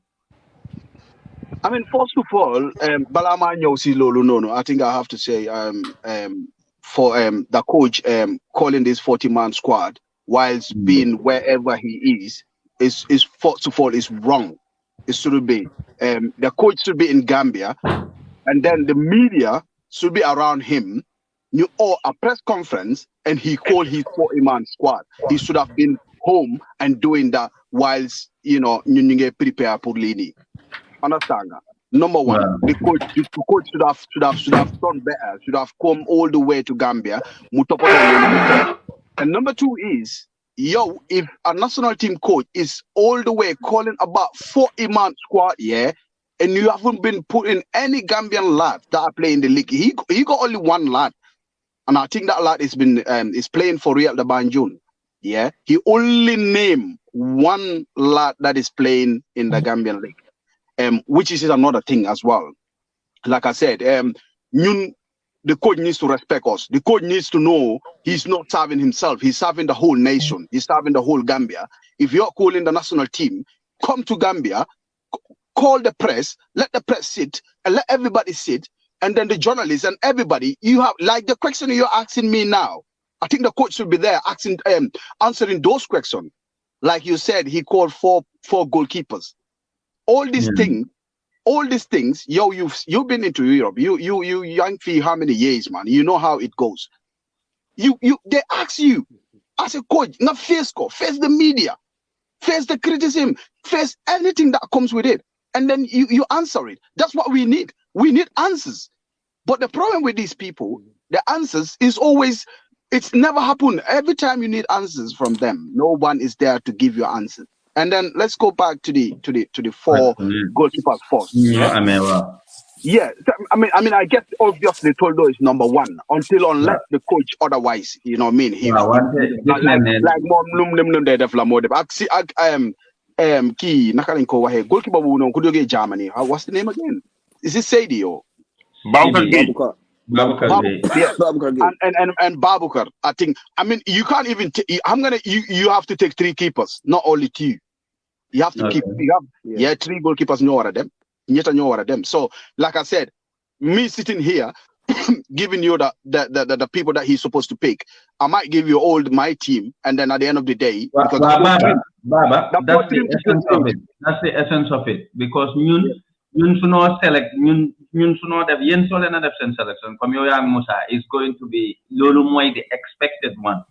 [SPEAKER 6] I mean, first of all, Balama Nyosi Lolo no. I think I have to say, for the coach calling this 40-man squad whilst being wherever he is first of all is wrong. It should be the coach should be in Gambia, and then the media should be around him. A press conference, and he called his 40-man squad. He should have been home and doing that whilst prepare for Lini. Understand that? Number one, the coach should have done better. Should have come all the way to Gambia. And number two is yo, if a national team coach is all the way calling about 40-man squad, yeah, and you haven't been putting any Gambian lad that are playing the league, he got only one lad, and I think that lad is playing for Real de Banjul. Yeah, he only named one lad that is playing in the Gambian league, which is another thing as well. Like I said, the coach needs to respect us. The coach needs to know he's not serving himself. He's serving the whole nation. He's serving the whole Gambia. If you're calling the national team, come to Gambia, call the press, let the press sit, and let everybody sit, and then the journalists and everybody. You have, like the question you're asking me now, I think the coach should be there answering those questions. Like you said, he called four goalkeepers. All these things, yo, you've been into Europe. You young fee how many years, man? You know how it goes. They ask you as a coach, not face the media, face the criticism, face anything that comes with it, and then you answer it. That's what we need. We need answers. But the problem with these people, the answers is always, it's never happened. Every time you need answers from them, no one is there to give you answers. And then let's go back to the four goalkeepers first. Yeah, I mean, I guess obviously Toldo is number one unless the coach otherwise, you know what I mean? He like key nakalinko wahe goalkeeper no kudoge Germany. What's the name again? Is it Sadie or
[SPEAKER 3] Babukar?
[SPEAKER 6] Yeah. And Babukar. I mean you can't even you have to take three keepers, not only two. You have to keep three goalkeepers, no one of them. So, like I said, me sitting here giving you the people that he's supposed to pick, I might give you all my team, and then at the end of the day,
[SPEAKER 3] that's the essence of it. That's the essence of it. Because ñun suno select ñun suno def yen sole na def sen selection comme yow yaa Musa is going to be lolu moy the expected one.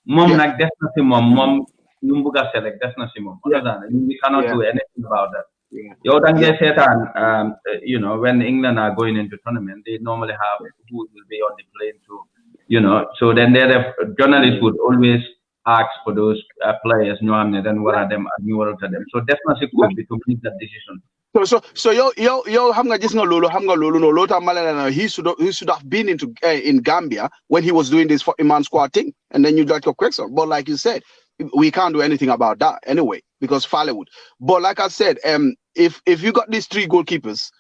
[SPEAKER 3] Mom nak def na ci mom ñu bëgg select def na ci mom. We cannot do anything about that. You know, when England are going into tournament, they normally have who will be on the plane to, so then the journalists would always ask for those players, then what are them, to them. So definitely could be to make that decision.
[SPEAKER 6] So yo hamga just no lolo no he should have been in Gambia when he was doing this 40-man squad thing, and then you got your question. But like you said, we can't do anything about that anyway because Fale would. But like I said, if you got these three goalkeepers,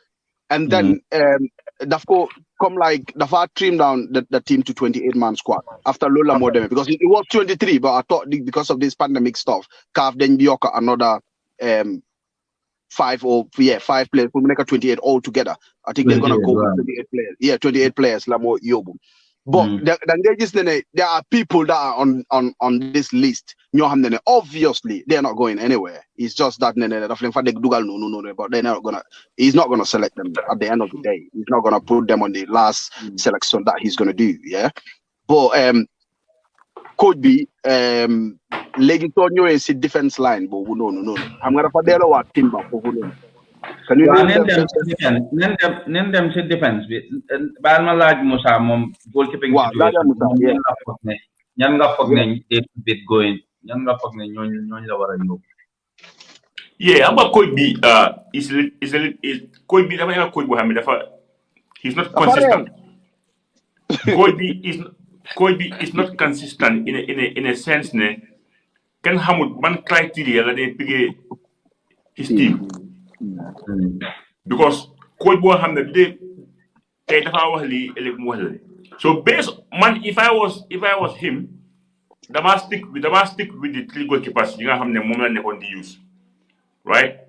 [SPEAKER 6] and then Dafco come like Dafa trim down the team to 28-man squad after Lola Modeme because it was 23, but I thought because of this pandemic stuff, Calf then Bioka another 5 players. We'll make a 28 all together. I think they're gonna go with 28 players. Yeah, 28 players. Lamo Yobu. But there are people that are on this list. Obviously, they're not going anywhere. It's just that but they're not gonna. He's not gonna select them at the end of the day. He's not gonna put them on the last selection that he's gonna do. Yeah, but could be Legitonio is a defense line, but no. I'm gonna put there what Timber for Can you
[SPEAKER 3] name them to defense? Balma large Musa mom goalkeeping situation. Nyanga Fogne bit going. Nyanga Fogne nyon la wara yo.
[SPEAKER 5] Yeah, I'm about could be is could be the could Mohammed. He's not consistent. Could be is not consistent in a sense ne can hamut one criteria that they pick his team. Because coach Mohammed they so based man if I was him the must stick with the three goalkeepers you have the moment on the use. Right?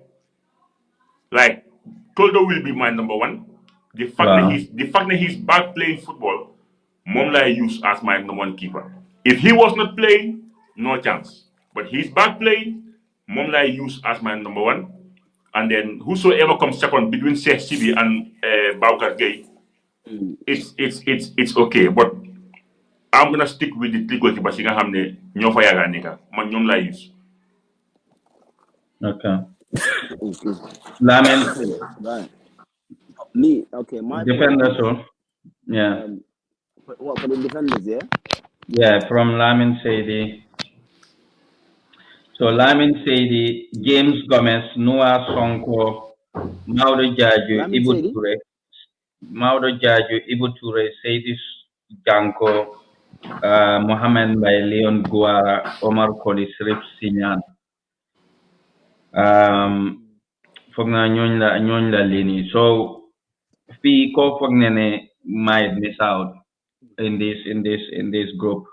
[SPEAKER 5] Like Toldo will be my number one. The fact that he's back playing football, Momla I use as my number one keeper. If he was not playing, no chance. But he's back playing, Momla I use as my number one. And then whosoever comes second between Sheikh Sibi and Baukar Gay, it's okay. But I'm gonna stick with the three goalkeepers. You have the Nyofayaga nigga. Man Nyomla use.
[SPEAKER 3] Okay. Lamin.
[SPEAKER 2] Right. Me, okay, my
[SPEAKER 3] defenders, yeah.
[SPEAKER 2] What for the defenders, yeah?
[SPEAKER 3] Yeah, from Lamin Sadie. So Lamin Seydi, James Gomez, Noah Sonko, Mauro Jaju,
[SPEAKER 2] Lamin
[SPEAKER 3] Ibu
[SPEAKER 2] Seydi?
[SPEAKER 3] Ture, Mauro Jaju, Ibu Ture, Seydi Janko, Mohamed Bay, Leon Guara, Omar Koli, Srip Sinyan. Foog naa ñooñ la lini. So fii ko foog ne might miss out in this group.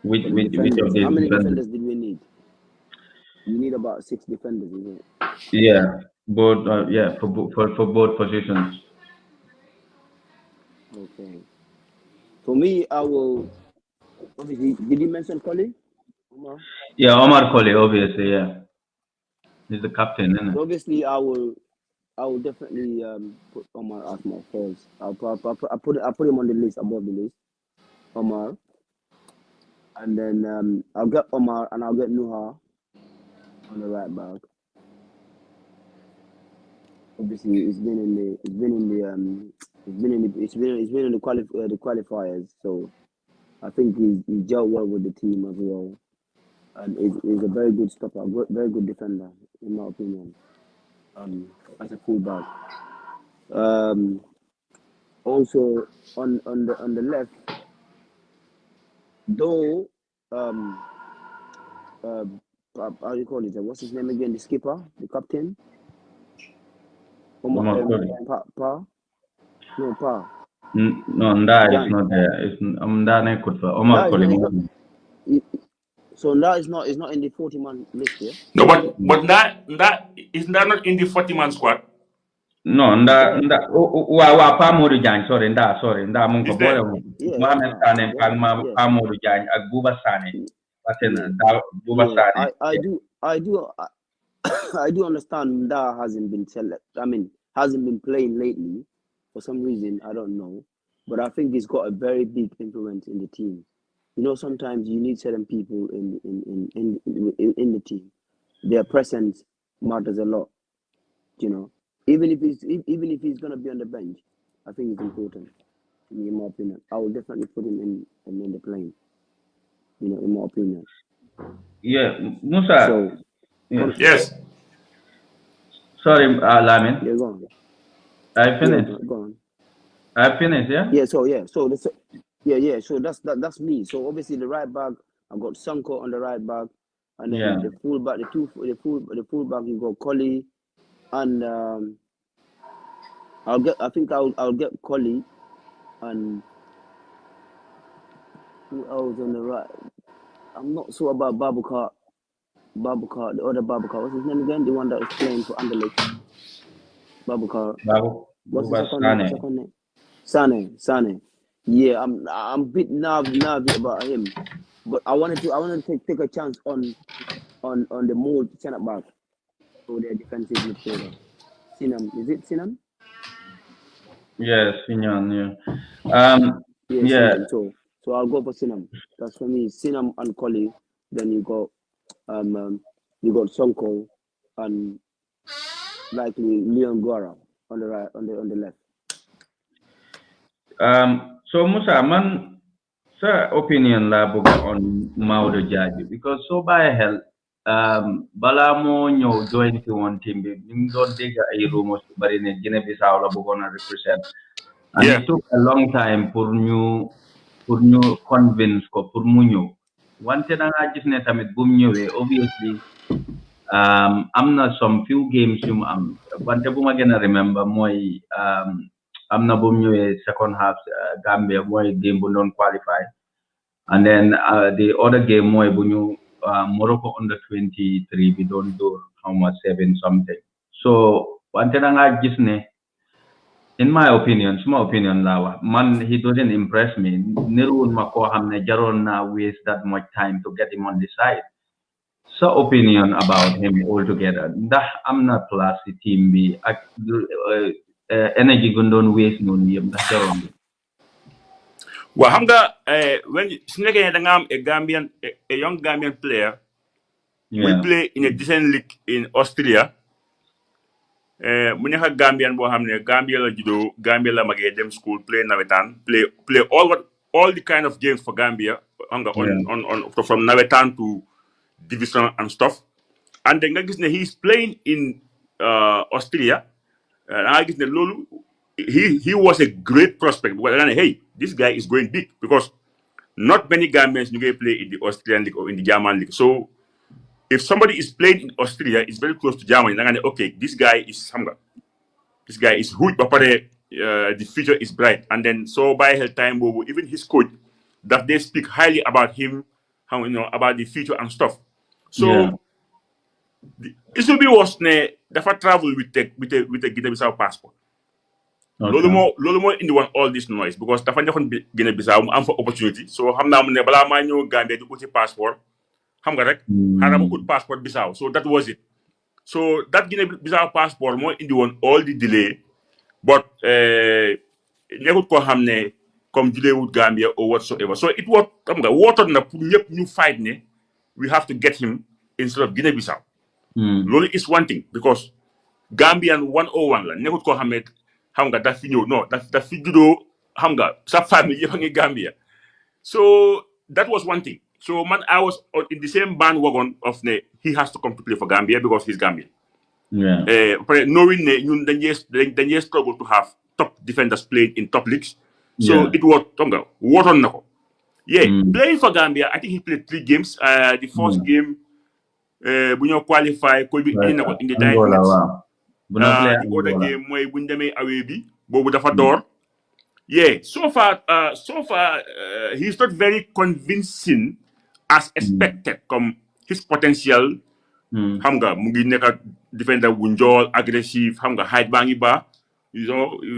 [SPEAKER 3] Which of these
[SPEAKER 2] How many
[SPEAKER 3] defenders?
[SPEAKER 2] defenders did we need? You need about 6 defenders, isn't it?
[SPEAKER 3] Yeah, both. Yeah, for both positions.
[SPEAKER 2] Okay. For me, I will. Obviously, did you mention Colin? Omar?
[SPEAKER 3] Yeah, Omar Koli, obviously. Yeah, he's the captain, isn't it?
[SPEAKER 2] Obviously, I will definitely put Omar as my first. I'll put him on the list, above the list. Omar, and then I'll get Omar and I'll get Nuha on the right back. Obviously, it's been in the qualifiers, so I think he gelled well with the team as well, and is a very good stopper, very good defender in my opinion. As a fullback. Also on the left, though, how do you call it? What's his name again? The skipper, the captain.
[SPEAKER 3] Omar Koli.
[SPEAKER 2] No, Pa.
[SPEAKER 3] No, Nda is not there. It's Nda ne could for Omar Koli.
[SPEAKER 2] So Nda is not in the 40-man list, yeah.
[SPEAKER 5] No, but that is not in the 40-man squad.
[SPEAKER 3] No, Nda wa Pa Modou Diagne, sorry, Nda mun ko boole mo. Mohamed Sané Pa Modou Diagne ak Bouba Sané. Bouba Sané.
[SPEAKER 2] I do understand Nda hasn't been hasn't been playing lately for some reason, I don't know, but I think he's got a very big influence in the team. You know, sometimes you need certain people in the team. Their presence matters a lot. You know, even if he's gonna be on the bench, I think it's important. In my opinion, I will definitely put him in the plane. You know, in my opinion.
[SPEAKER 3] Yeah, Musa.
[SPEAKER 2] So,
[SPEAKER 5] yes.
[SPEAKER 3] Sorry, Lamin.
[SPEAKER 2] Yeah, go on.
[SPEAKER 3] I finished.
[SPEAKER 2] Yeah, go on.
[SPEAKER 3] I finished, yeah.
[SPEAKER 2] Yeah. So So that's me. So obviously the right back, I've got Sanko on the right back, and then the fullback, the fullback, you got Collie, and I'll get Collie, and who else on the right? I'm not sure about Babukar, the other Babukar. What's his name again? The one that was playing for Anderlecht. Babukar. What's his second name? Sane. Yeah, I'm a bit nervy about him, but I wanted to take a chance on the more centre back for their defensive midfielder. Sinam, is it Sinam?
[SPEAKER 3] Yes, Sinam. Yeah. Yeah.
[SPEAKER 2] Sinam. So I'll go for Sinam. That's for me. Sinam and Collie. Then you got Sonko and likely Leon Guara on the right, on the left.
[SPEAKER 3] So Musa, man, sir, opinion la buga on Mauro Jaji because so by hell, bala mo ñëw join ci one team bi ñu doon dégg ay rumors bari ne Guinea Bissau la bëggoon a represent. And it took a long time pour ñu convince ko pour mu ñëw. Wante da nga gis ne tamit bu mu ñëwee obviously am na some few games yu mu am wante bu ma gën a remember mooy am na bu mu ñëwee second half Gambia mooy game bu doon qualify and then the other game mooy bu ñu Morocco under 23 bi doon door how much 7 something. So wante da nga gis ne in my opinion, small opinion lawa, man, he doesn't impress me. Nirun mako hamne jaron na waste that much time to get him on the side. So opinion about him altogether. Dah am na plus the team be energy gundon waste nun yem dah jaron.
[SPEAKER 5] Well, hamga when snake a young Gambian player, we play in a decent league in Austria. Mu nekk Gambian boo xam ne Gambia la juddoo Gambia la magee dem school play nawetaan play all the kind of games for Gambia from Navetan to division and stuff. And then he's playing in Australia. And I guess Lulu, he was a great prospect. Well, hey, this guy is going big because not many Gambians play in the Australian league or in the German league. So if somebody is playing in Australia, it's very close to Germany. Okay, this guy is Samga. This guy is good, but the future is bright. And then so by her time, even his coach, that they speak highly about him, about the future and stuff. So it will be worse if I travel with a Guinea-Bissau passport. Lolo more in the one all this noise because dafa nekhon Guinea-Bissau am for opportunity. So hamna ne bala ma ñew Gambia di outil passport. Xam nga rek xana ma out passport Bissau. So that was it. So that Guinea-Bissau passport more in the one all the delay. But nekkut ko xamne comme delay with Gambia or whatsoever. So it was xam nga woton na pour ñep ñu fight ne we have to get him instead of Guinea-Bissau. Lolo is one thing because Gambian 101 la nekkut ko xamne xam nga daf fi ñëw no daf fi juddoo xam nga sa famille yëpp a ngi Gambia. So that was one thing. So man, I was in the same bandwagon of he has to come to play for Gambia because he's Gambian. Knowing ñun dañuy struggle to have top defenders playing in top leagues. So it was wotoon na ko. Playing for Gambia, I think he played 3 games. The first game bu ñoo qualify ko bi indi na ko in the 9 minutes. The other game mooy buñ demee away bi boobu dafa door. So far he's not very convincing as expected comme his potential xam nga mu ngi nekk defender bu njool aggressive xam nga height baa ngi ba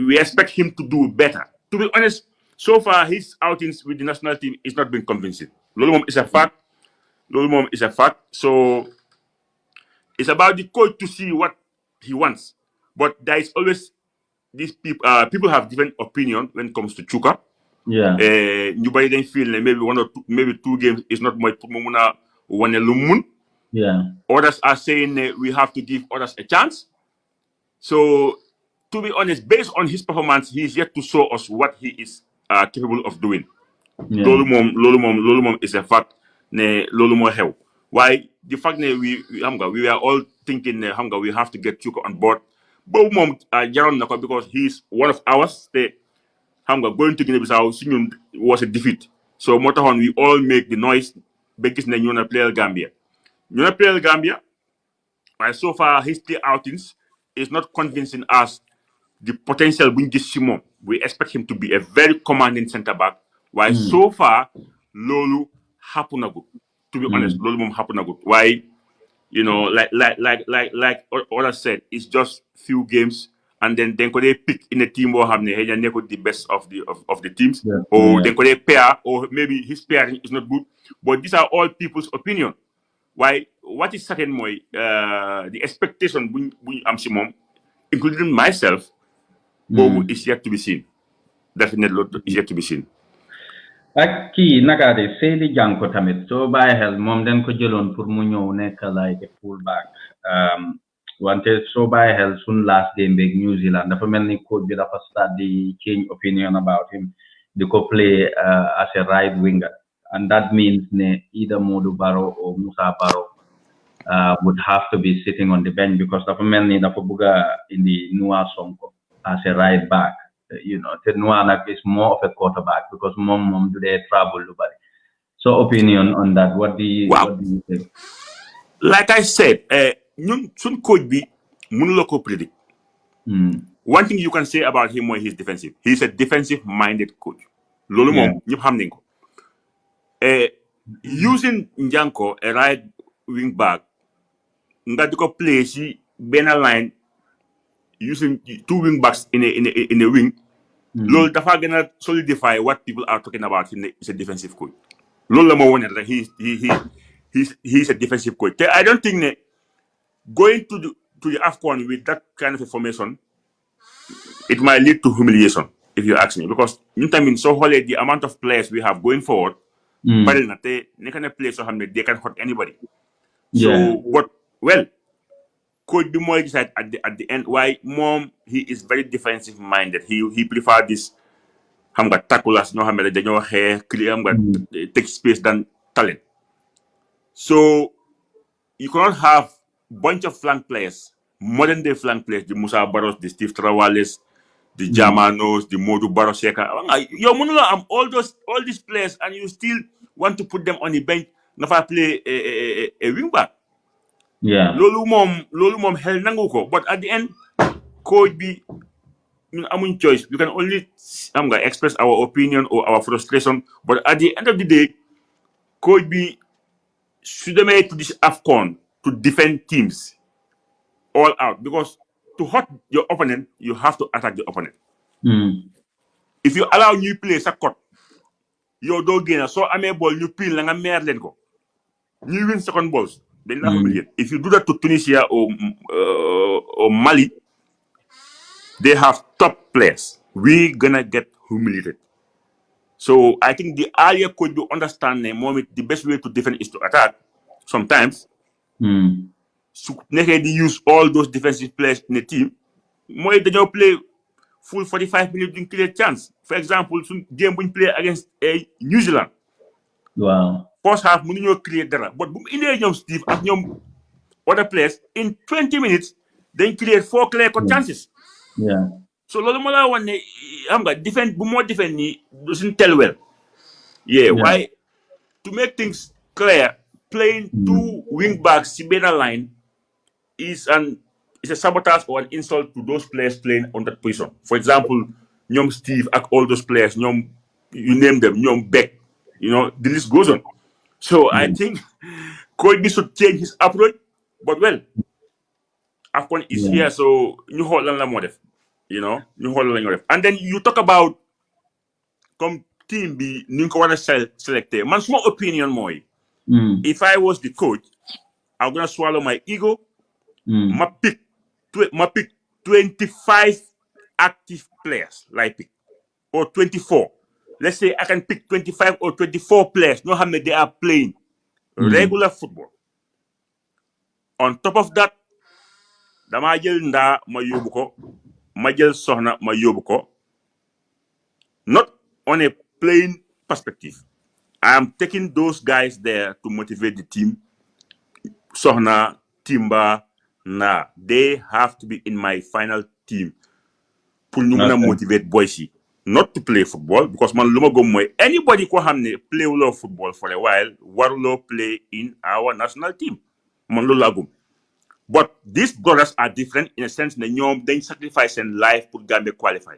[SPEAKER 5] we expect him to do better. To be honest, so far his outings with the national team is not been convincing. Loolu moom is a fact. So it's about the coach to see what he wants. But there is always these people have different opinion when it comes to Chuka. Nobody then feel maybe 2 games is not much for Mumuna one lumun. Others are saying we have to give others a chance. So to be honest, based on his performance, he is yet to show us what he is capable of doing. Lolu mom is a fact. Lolu mo help. Why the fact that we are all thinking we have to get Chuka on board. But mom because he's one of ours. Going to Guinea-Bissau was a defeat. So Motorhorn, we all make the noise because you wanna play Gambia. But so far his 3 outings is not convincing us the potential we get Simon. We expect him to be a very commanding centre back. Why so far Lolu hapunagut. To be honest, Lolu mom hapunagut. Why like others said, it's just few games, and then could they pick in a team or have the best of the teams, or then could they pair, or maybe his pairing is not good. But these are all people's opinion. Why? What is certain more? The expectation we Simon, including myself, is yet to be seen. Definitely is yet to be seen.
[SPEAKER 3] Ak kii naka de Seydi Janko tamit soo bàyyi xel moom dañ ko jëloon pour mu ñëw nekk like a fullback wante soo bàyyi xel sun last game beeg New Zealand dafa mel ni coach bi dafa start di change opinion about him di ko play as a right winger, and that means ne either Modou Barrow or Musa Barrow would have to be sitting on the bench because dafa mel ni dafa bëgga indi Noah Sonko as a right back. Tenuanak is more of a quarterback because mom do they travel nobody. So opinion on that, what do you think?
[SPEAKER 5] Like I said, some coach be munuloko predict. One thing you can say about him when he's defensive, he's a defensive minded coach. Lolo mom ñep xam nañ ko. Using Njanko a right wing back nga diko play si ben line using 2 wing backs in a wing. Lol dafa gonna solidify what people are talking about him is a defensive coach. Lol la mo wone that he's a defensive coach. I don't think that going to the AFCON with that kind of information, it might lead to humiliation, if you ask me. Because so the amount of players we have going forward, they can play so they can hurt anybody. So could be more excited at the end why he is very defensive minded. He prefer this xam nga tacklers ñoo xam ne dañoo xeex clear xam nga take space than talent. So you cannot have bunch of flank players, modern day flank players, the Musa Barros, the Steve Travales, the Jamanos, the Modu Baroseka. You am all these players, and you still want to put them on the bench. Never play a wing back.
[SPEAKER 3] Yeah.
[SPEAKER 5] Lolu mom hell nanguko. But at the end, could be amun choice. You can only express our opinion or our frustration. But at the end of the day, could be should have made to this AFCON to defend teams all out, because to hurt your opponent, you have to attack the opponent. If you allow new players a cut, you don't gain. So I may ball new pin like a mere lenko. You win second balls. Then if you do that to Tunisia or Mali, they have top players. We're gonna get humiliated. So I think the earlier could be understand the best way to defend is to attack. Sometimes, so they use all those defensive players in the team. More they don't play full 45 minutes in clear chance. For example, some game we play against New Zealand.
[SPEAKER 3] Wow.
[SPEAKER 5] First half, we don't create that. But in the young Steve and young other players, in 20 minutes, they create 4 clear cut chances.
[SPEAKER 3] Yeah.
[SPEAKER 5] So Lolomola one defend more defend doesn't tell well. Yeah, why to make things clear, playing 2 wing backs Sibena line is a sabotage or an insult to those players playing on that position. For example, Nyom Steve and all those players, Nyom, you name them, Nyom Beck, the list goes on. So I think Kobe should change his approach, but well, AFCON is here, so you hold on la modef. You hold on. And then you talk about come team be Ninkawana selected. Man, small opinion more. If I was the coach, I'm gonna swallow my ego. My pick 25 active players, like pick, or 24. Let's say I can pick 25 or 24 players. No how many they are playing regular football. On top of that, dama jël nda ma yóbbu ko. Majel Sohna Mayobuko, not on a plain perspective. I am taking those guys there to motivate the team. Sohna, Timba, they have to be in my final team. Pour motivate Boise, not to play football, because man anybody who hamne play football for a while, warlo play in our national team. Man lagum. But these brothers are different in a sense that they sacrifice in life for Gambia qualify.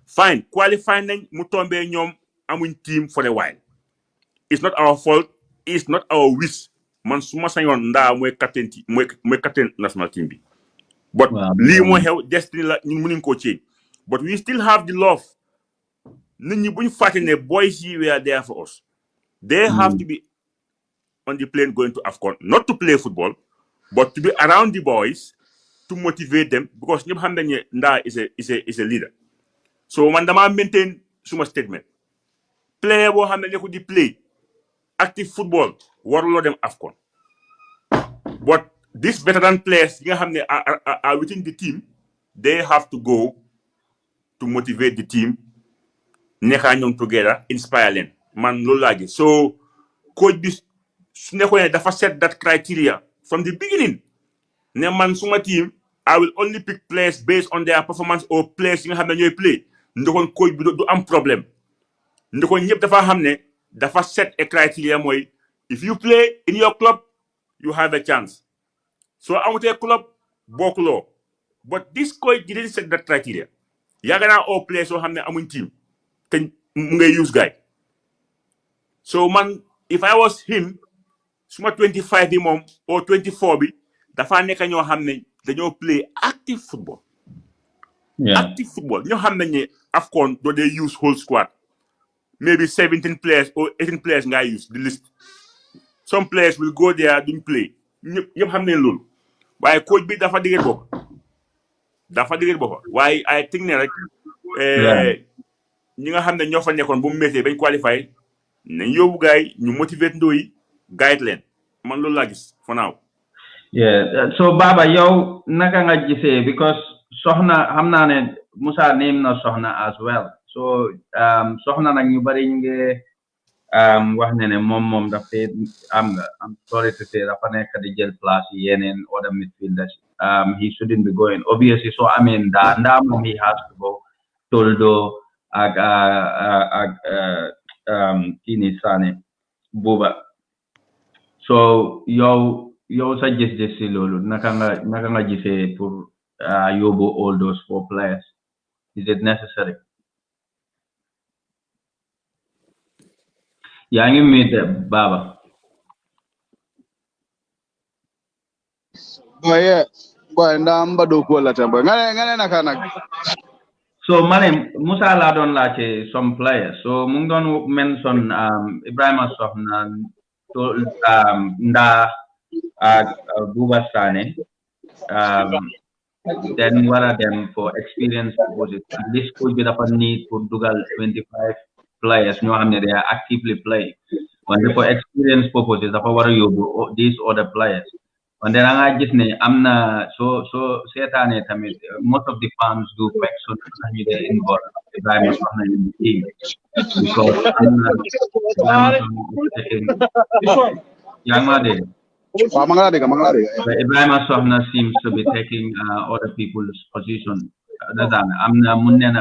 [SPEAKER 5] Fine, qualifying mutombe nyom amun team for a while. It's not our fault. It's not our wish. Man suma sayon nda mwe captain national team bi. But li mo help destiny la ñu ko change. But we still have the love. Nit ñi buñ fatine boys yi were there for us. They have to be on the plane going to AFCON, not to play football, but to be around the boys to motivate them, because Nda is a leader. So mandama maintain suma statement. Player wo hamne ko di play active football warlo them AFCON. But these veteran players are within the team, they have to go to motivate the team, neka ñong together, inspire them. Man lo lagi. So coach bi dafa set that criteria from the beginning. Man suma team, I will only pick players based on their performance or players you have when you play. Ndokon coach bi do am problem. Ndokon ñep dafa xamne dafa set a criteria moy if you play in your club, you have a chance. So amute club bokulo. But this coach didn't set that criteria. Yagana all players so xamne amun team. Ten ngay use guy. So man, if I was him, suma 25 bi mom or 24 bi dafa nek ñoo xamne dañoo play active football. Active football. Ñoo xamne ne AFCON do they use whole squad. Maybe 17 players or 18 players nga use the list. Some players will go there don't play. Ñëpp xamne lool. Waye coach bi dafa digel bop. Waye I think ne rek ñi nga xamne ñoo fa nekkon bu mété bañ qualify nañ yobu gaay ñu motivate ndoy guide leen. Man lool la gis for now.
[SPEAKER 3] Yeah, so Baba, yow naka nga gisee because Sohna xam naa ne Musa name na Sohna as well. so soxna nag ñu bari ñu ngi wax ne moom dafay am nga I'm sorry to say dafa nekk di jël place yi yeneen other midfielders he shouldn't be going obviously so I mean ndaa moom he has to go Toldo ak kini Sané Buba so yow sa gis-gis si loolu naka nga gisee pour yóbbu all those 4 players is it necessary yaa ngi mute Baba
[SPEAKER 6] boy ndamba do ko la tambo ngane naka nak
[SPEAKER 3] so mane Musa la doon laajte some players so mu ngi doon mention Ibrahima Soxna to nda Buba Sané then wara dem for experience purposes this could be the need for dugal 25 players ñoo xam ne they are actively playing wante for experience purposes dafa war a yóbbu these other players wante da nga gis ne am na so seetaane tamit most of the fans do question ñu dee involved Ibrahima Soxna in the team because yaa ngi Ibrahima Soxna seems to be taking other people's position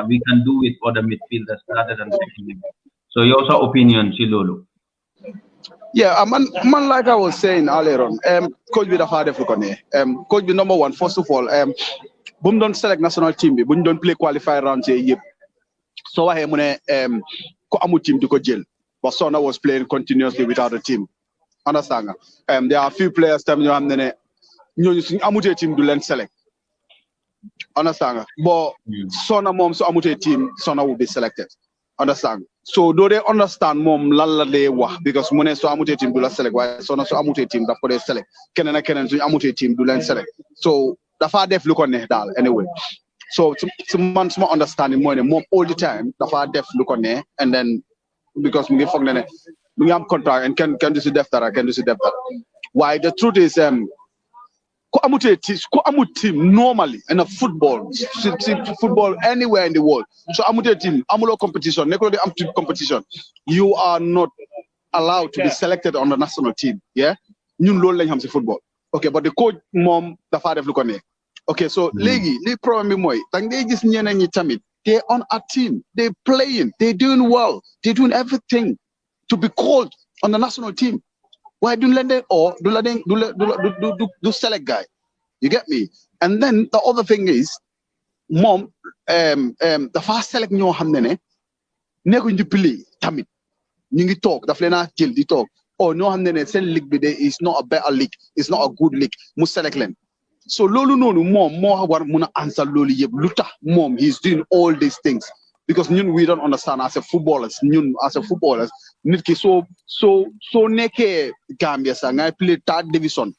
[SPEAKER 3] we can do with other midfielders rather than taking him. So your opinion, Chilolo?
[SPEAKER 6] Yeah, man, like I was saying earlier on, coach be the father for coach be number one. First of all, boom don't select national team, boom don't play qualifier rounds a so I ko amu team to go jail. But Sona was playing continuously without a team. Understand? There are a few players time you amu team to learn select. Understand? But Sona mom so amute team, Sona will be selected. Understand? So do they understand mom lala de wa because mone so amute team do la select why Sona so amute team that for they select. Kenen so amute team do learn select. So the far def look on dal anyway. So to man small understanding more mom all the time, the far def look on there and then because we have contract and can do def that I can do def that. Why the truth is ko amu team normally in a football anywhere in the world so amute team amulo competition neko de am team competition you are not allowed to be selected on the national team yeah ñun loolu lañ xam ci football okay but the coach mom dafa def lu ko ne okay so léegi li problème bi mooy da ngay gis ñeneen ñi tamit they on a team they playing they doing well they doing everything to be called on the national team. Why do select guy? You get me? And then the other thing is, mom, the first select ñoo xam ne nekkuñ di play tamit ñu ngi talk daf leen a jël di talk oh ñoo xam ne seen league bi de is not a better league it's not a good league mu select leen so loolu noonu mom moo war mun a answer loolu yëpp lu tax mom he's doing all these things because ñun we don't understand as a footballers nit ki so nekkee Gambia sax ngay play third division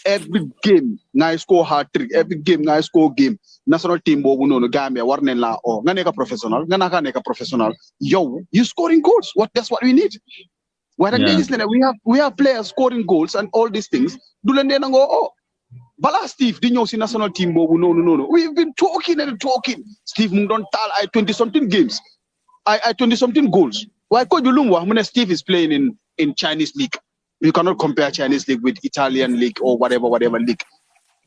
[SPEAKER 6] every game ngay score hat trick every game ngay score game national team boobu noonu Gambia war nañ la nga nekk professional nga naka nekk professional yow you scoring goals that's what we need waaye nag gis ne we have players scoring goals and all these things du leen dee nangoo Bala Steve di ñëw si national team boobu noonu we've been talking and talking Steve mu ngi doon taal ay 20-something games ay 20-something goals waaye coach bi lu mu wax mu ne Steve is playing in Chinese league you cannot compare Chinese league with Italian league or whatever league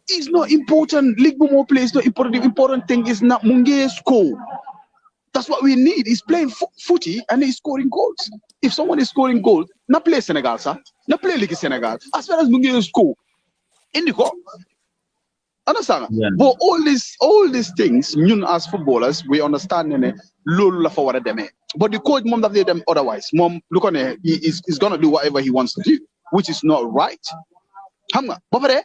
[SPEAKER 6] it's not important league bu moo play is not important the important thing is na mu ngi score that's what we need he's playing footy and he's scoring goals if someone is scoring goals na play Senegal sax na play league Senegal as far as mu ngi score Indigo. Understand? Yeah. But all these things, ñun as footballers, we understand lolu la fa wara demé. But the coach mom that they them otherwise. Mom look on he's gonna do whatever he wants to do, which is not right. Xam nga ba pare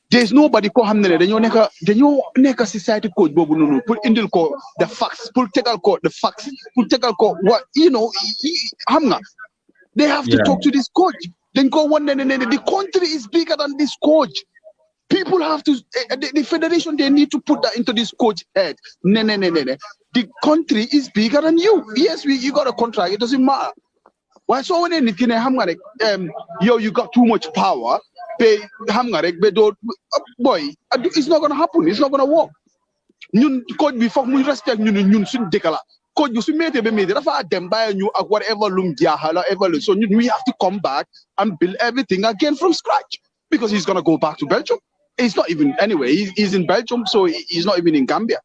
[SPEAKER 6] there's nobody ko xamne dañoo nekk society coach bobu nonu pour indil ko the facts, pour tegal ko the facts, pour tegal ko what xam nga they have to talk to this coach. Then go one the country is bigger than this coach. People have to the federation they need to put that into this coach head. No. The country is bigger than you. Yes, you got a contract, it doesn't matter. Why so when anything you got too much power, pay boy, it's not gonna happen, it's not gonna work. Ñun coach bi fokk mu respect ñun suñu dekala coach you made be made dafa dem by ñu ak whatever lum jaaxala ever so we have to come back and build everything again from scratch because he's going to go back to Belgium. He's not even anyway he's in Belgium, so he's not even in Gambia.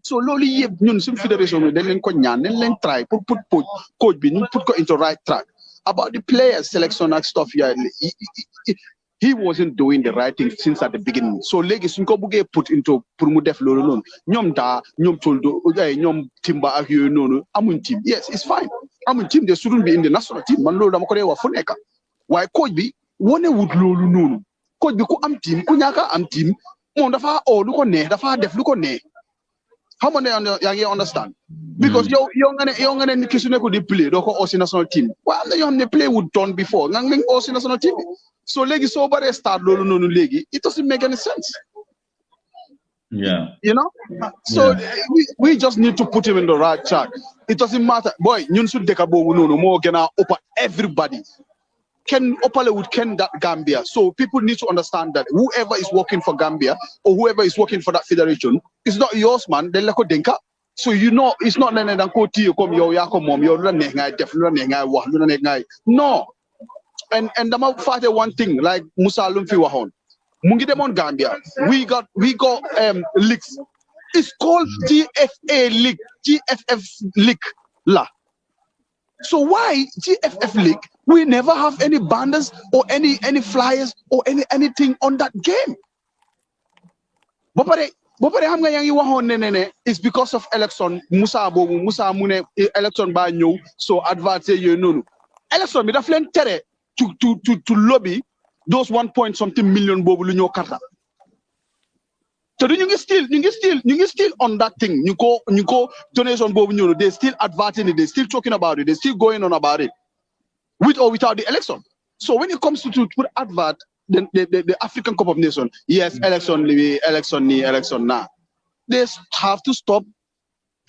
[SPEAKER 6] So loli yeb ñun suñu fédération bi dañ leen ko ñaan dañ leen try pour put coach bi ñu put ko into right track about the players selection and stuff. Yeah, he wasn't doing the right thing since at the beginning. So legi suñ ko bëggé put into pour mu def lolu non ñom da ñom toldo ñom timba ak yoy nonu amuñ team. Yes, it's fine. Amuñ team, they shouldn't be in the national team. Man lolu dama ko dé wax fu nekk. Why coach bi woné wut lolu nonu. Coach bi ku am team ku ñaka am team mom dafa o lu ko neex dafa def lu ko neex. How many you understand? Because you nga ne kisu ne ko di play do ko aussi national team. Well, you have play would done before. Nga ngi aussi national team. So legi so bare start lolu nonu legi, it doesn't make any sense.
[SPEAKER 3] Yeah.
[SPEAKER 6] You know? So we just need to put him in the right track. It doesn't matter. Boy, ñun su deka bobu nonu mo gëna upper everybody. Ken Opale would ken that Gambia. So people need to understand that whoever is working for Gambia or whoever is working for that federation, it's not yours, man. They leko denka. So you know, it's not like that. No. And I'm fight one thing like Musa Lumfi Wahon. Mungi demon Gambia. We got leagues. It's called GFA League, GFF League. La. So why GFF League? We never have any banners or any flyers or anything on that game. Bopare xam nga yangi waxon ne it's because of election Musa mune election ba ñew so advertise yoy nonu. Election bi daf len téré to lobby those 1 point something million bobu lu ñoo karta. So ñu ngi still on that thing. You go donation bobu ñew, they still advertising it, they still talking about it, they still going on about it. With or without the election. So when it comes to put advert, the African Cup of Nations, yes, election now. They have to stop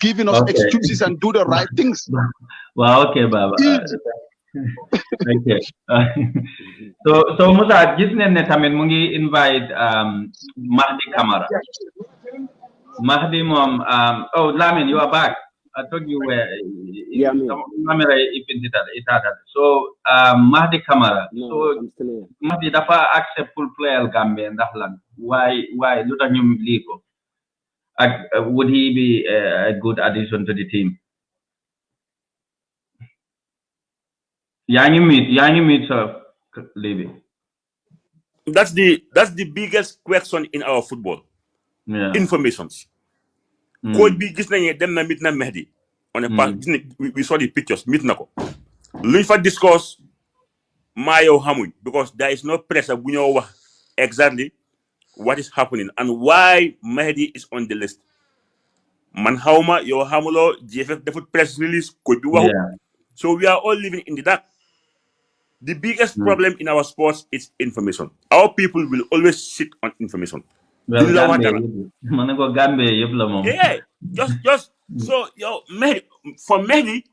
[SPEAKER 6] giving us excuses and do the right things.
[SPEAKER 3] Well, okay, Baba. Okay. So Musa, gis nañ ne tamit mu ngi invite Mahdi Camara. Mahdi mom, oh Lamin, you are back. I thought you were.
[SPEAKER 2] Yeah,
[SPEAKER 3] so Mahdi Camara.
[SPEAKER 2] No,
[SPEAKER 3] So
[SPEAKER 2] I'm still here.
[SPEAKER 3] Mahdi dafa accept full player Gambia ndax lan? Why lu tax ñu lii ko? Would he be a good addition to the team? Yaa ngi meet so Libby.
[SPEAKER 5] That's the biggest question in our football.
[SPEAKER 3] Yeah.
[SPEAKER 5] Informations. Coach bi gis nañu dem na meet na Mehdi. On a part, we saw the pictures, meet na ko. Luñ fa discuss Mayo Hamuñ because there is no pressure bu ñoo wax exactly what is happening and why Mehdi is on the list. Man xawma yow xamulo GFF defut press release coach bi waxu. So we are all living in the dark. The biggest problem in our sports is information. Our people will always sit on information.
[SPEAKER 3] Well, Gambia,
[SPEAKER 5] yeah, just so Mehdi, for Mehdi,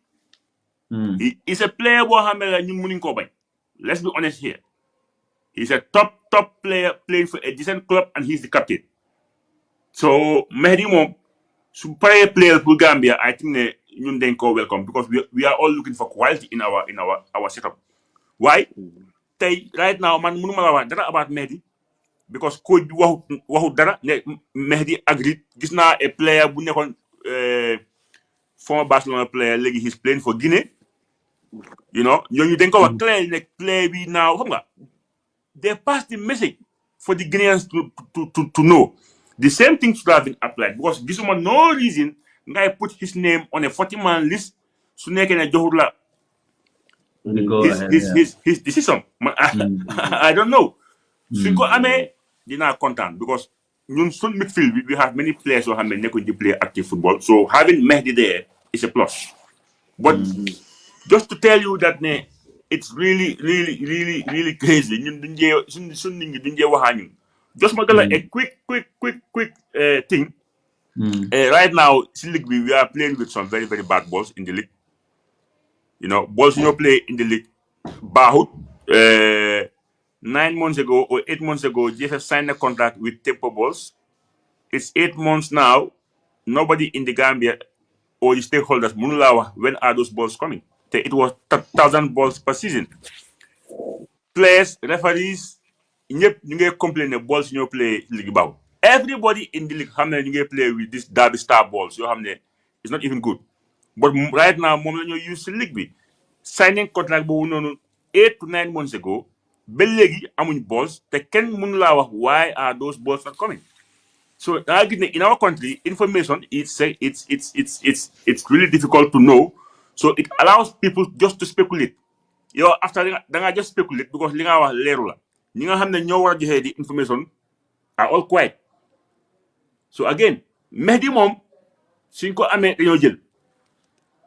[SPEAKER 5] he is a player let's be honest here. He's a top player playing for a decent club and he's the captain. So Mehdi mom, super player for Gambia, I think ñun dañ ko welcome because we are all looking for quality in our setup. Why? Right now, man, mënuma la wax dara about Mehdi because coach bi waxu dara ne Mehdi agreed. Gis na a player bu nekkoon former Barcelona player léegi he's playing for Guinea. You know, ñooñu dañ ko wax clear ne play bi now xam nga they pass the message for the Guineans to know. The same thing should have been applied because gisuma no reason ngay put his name on a 40-man list su nekkee ne joxul la his decision. I don't know. Suñ ko amee dinaa kontaan because ñun suñ midfield we have many players who have been nekkuñ di play active football. So having Mehdi there is a plus. But just to tell you that it's really crazy. Ñun duñ jee suñ nit ñi duñ jee waxaa ñun. Just ma gala a quick thing. Right now, in league we are playing with some very bad balls in the league. You know, balls you play in the league. Bahut 9 months ago or 8 months ago, GFF signed a contract with Tempo Balls. It's 8 months now. Nobody in the Gambia or the stakeholders munulawa when are those balls coming? It was 1,000 balls per season. Players, referees, you complain the balls you play league bow. Everybody in the league you play with this derby star balls. It's not even good. But right now, you use the league. Signing contract 8 to 9 months ago, Belegi amun balls. They can munulawa why are those balls not coming? So in our country, information it's really difficult to know. So it allows people just to speculate. After they just speculate because linga was lerula. Ninga hamne ñoo the information are all quiet. So again, Mehdi Mom, Sinko Ame Jël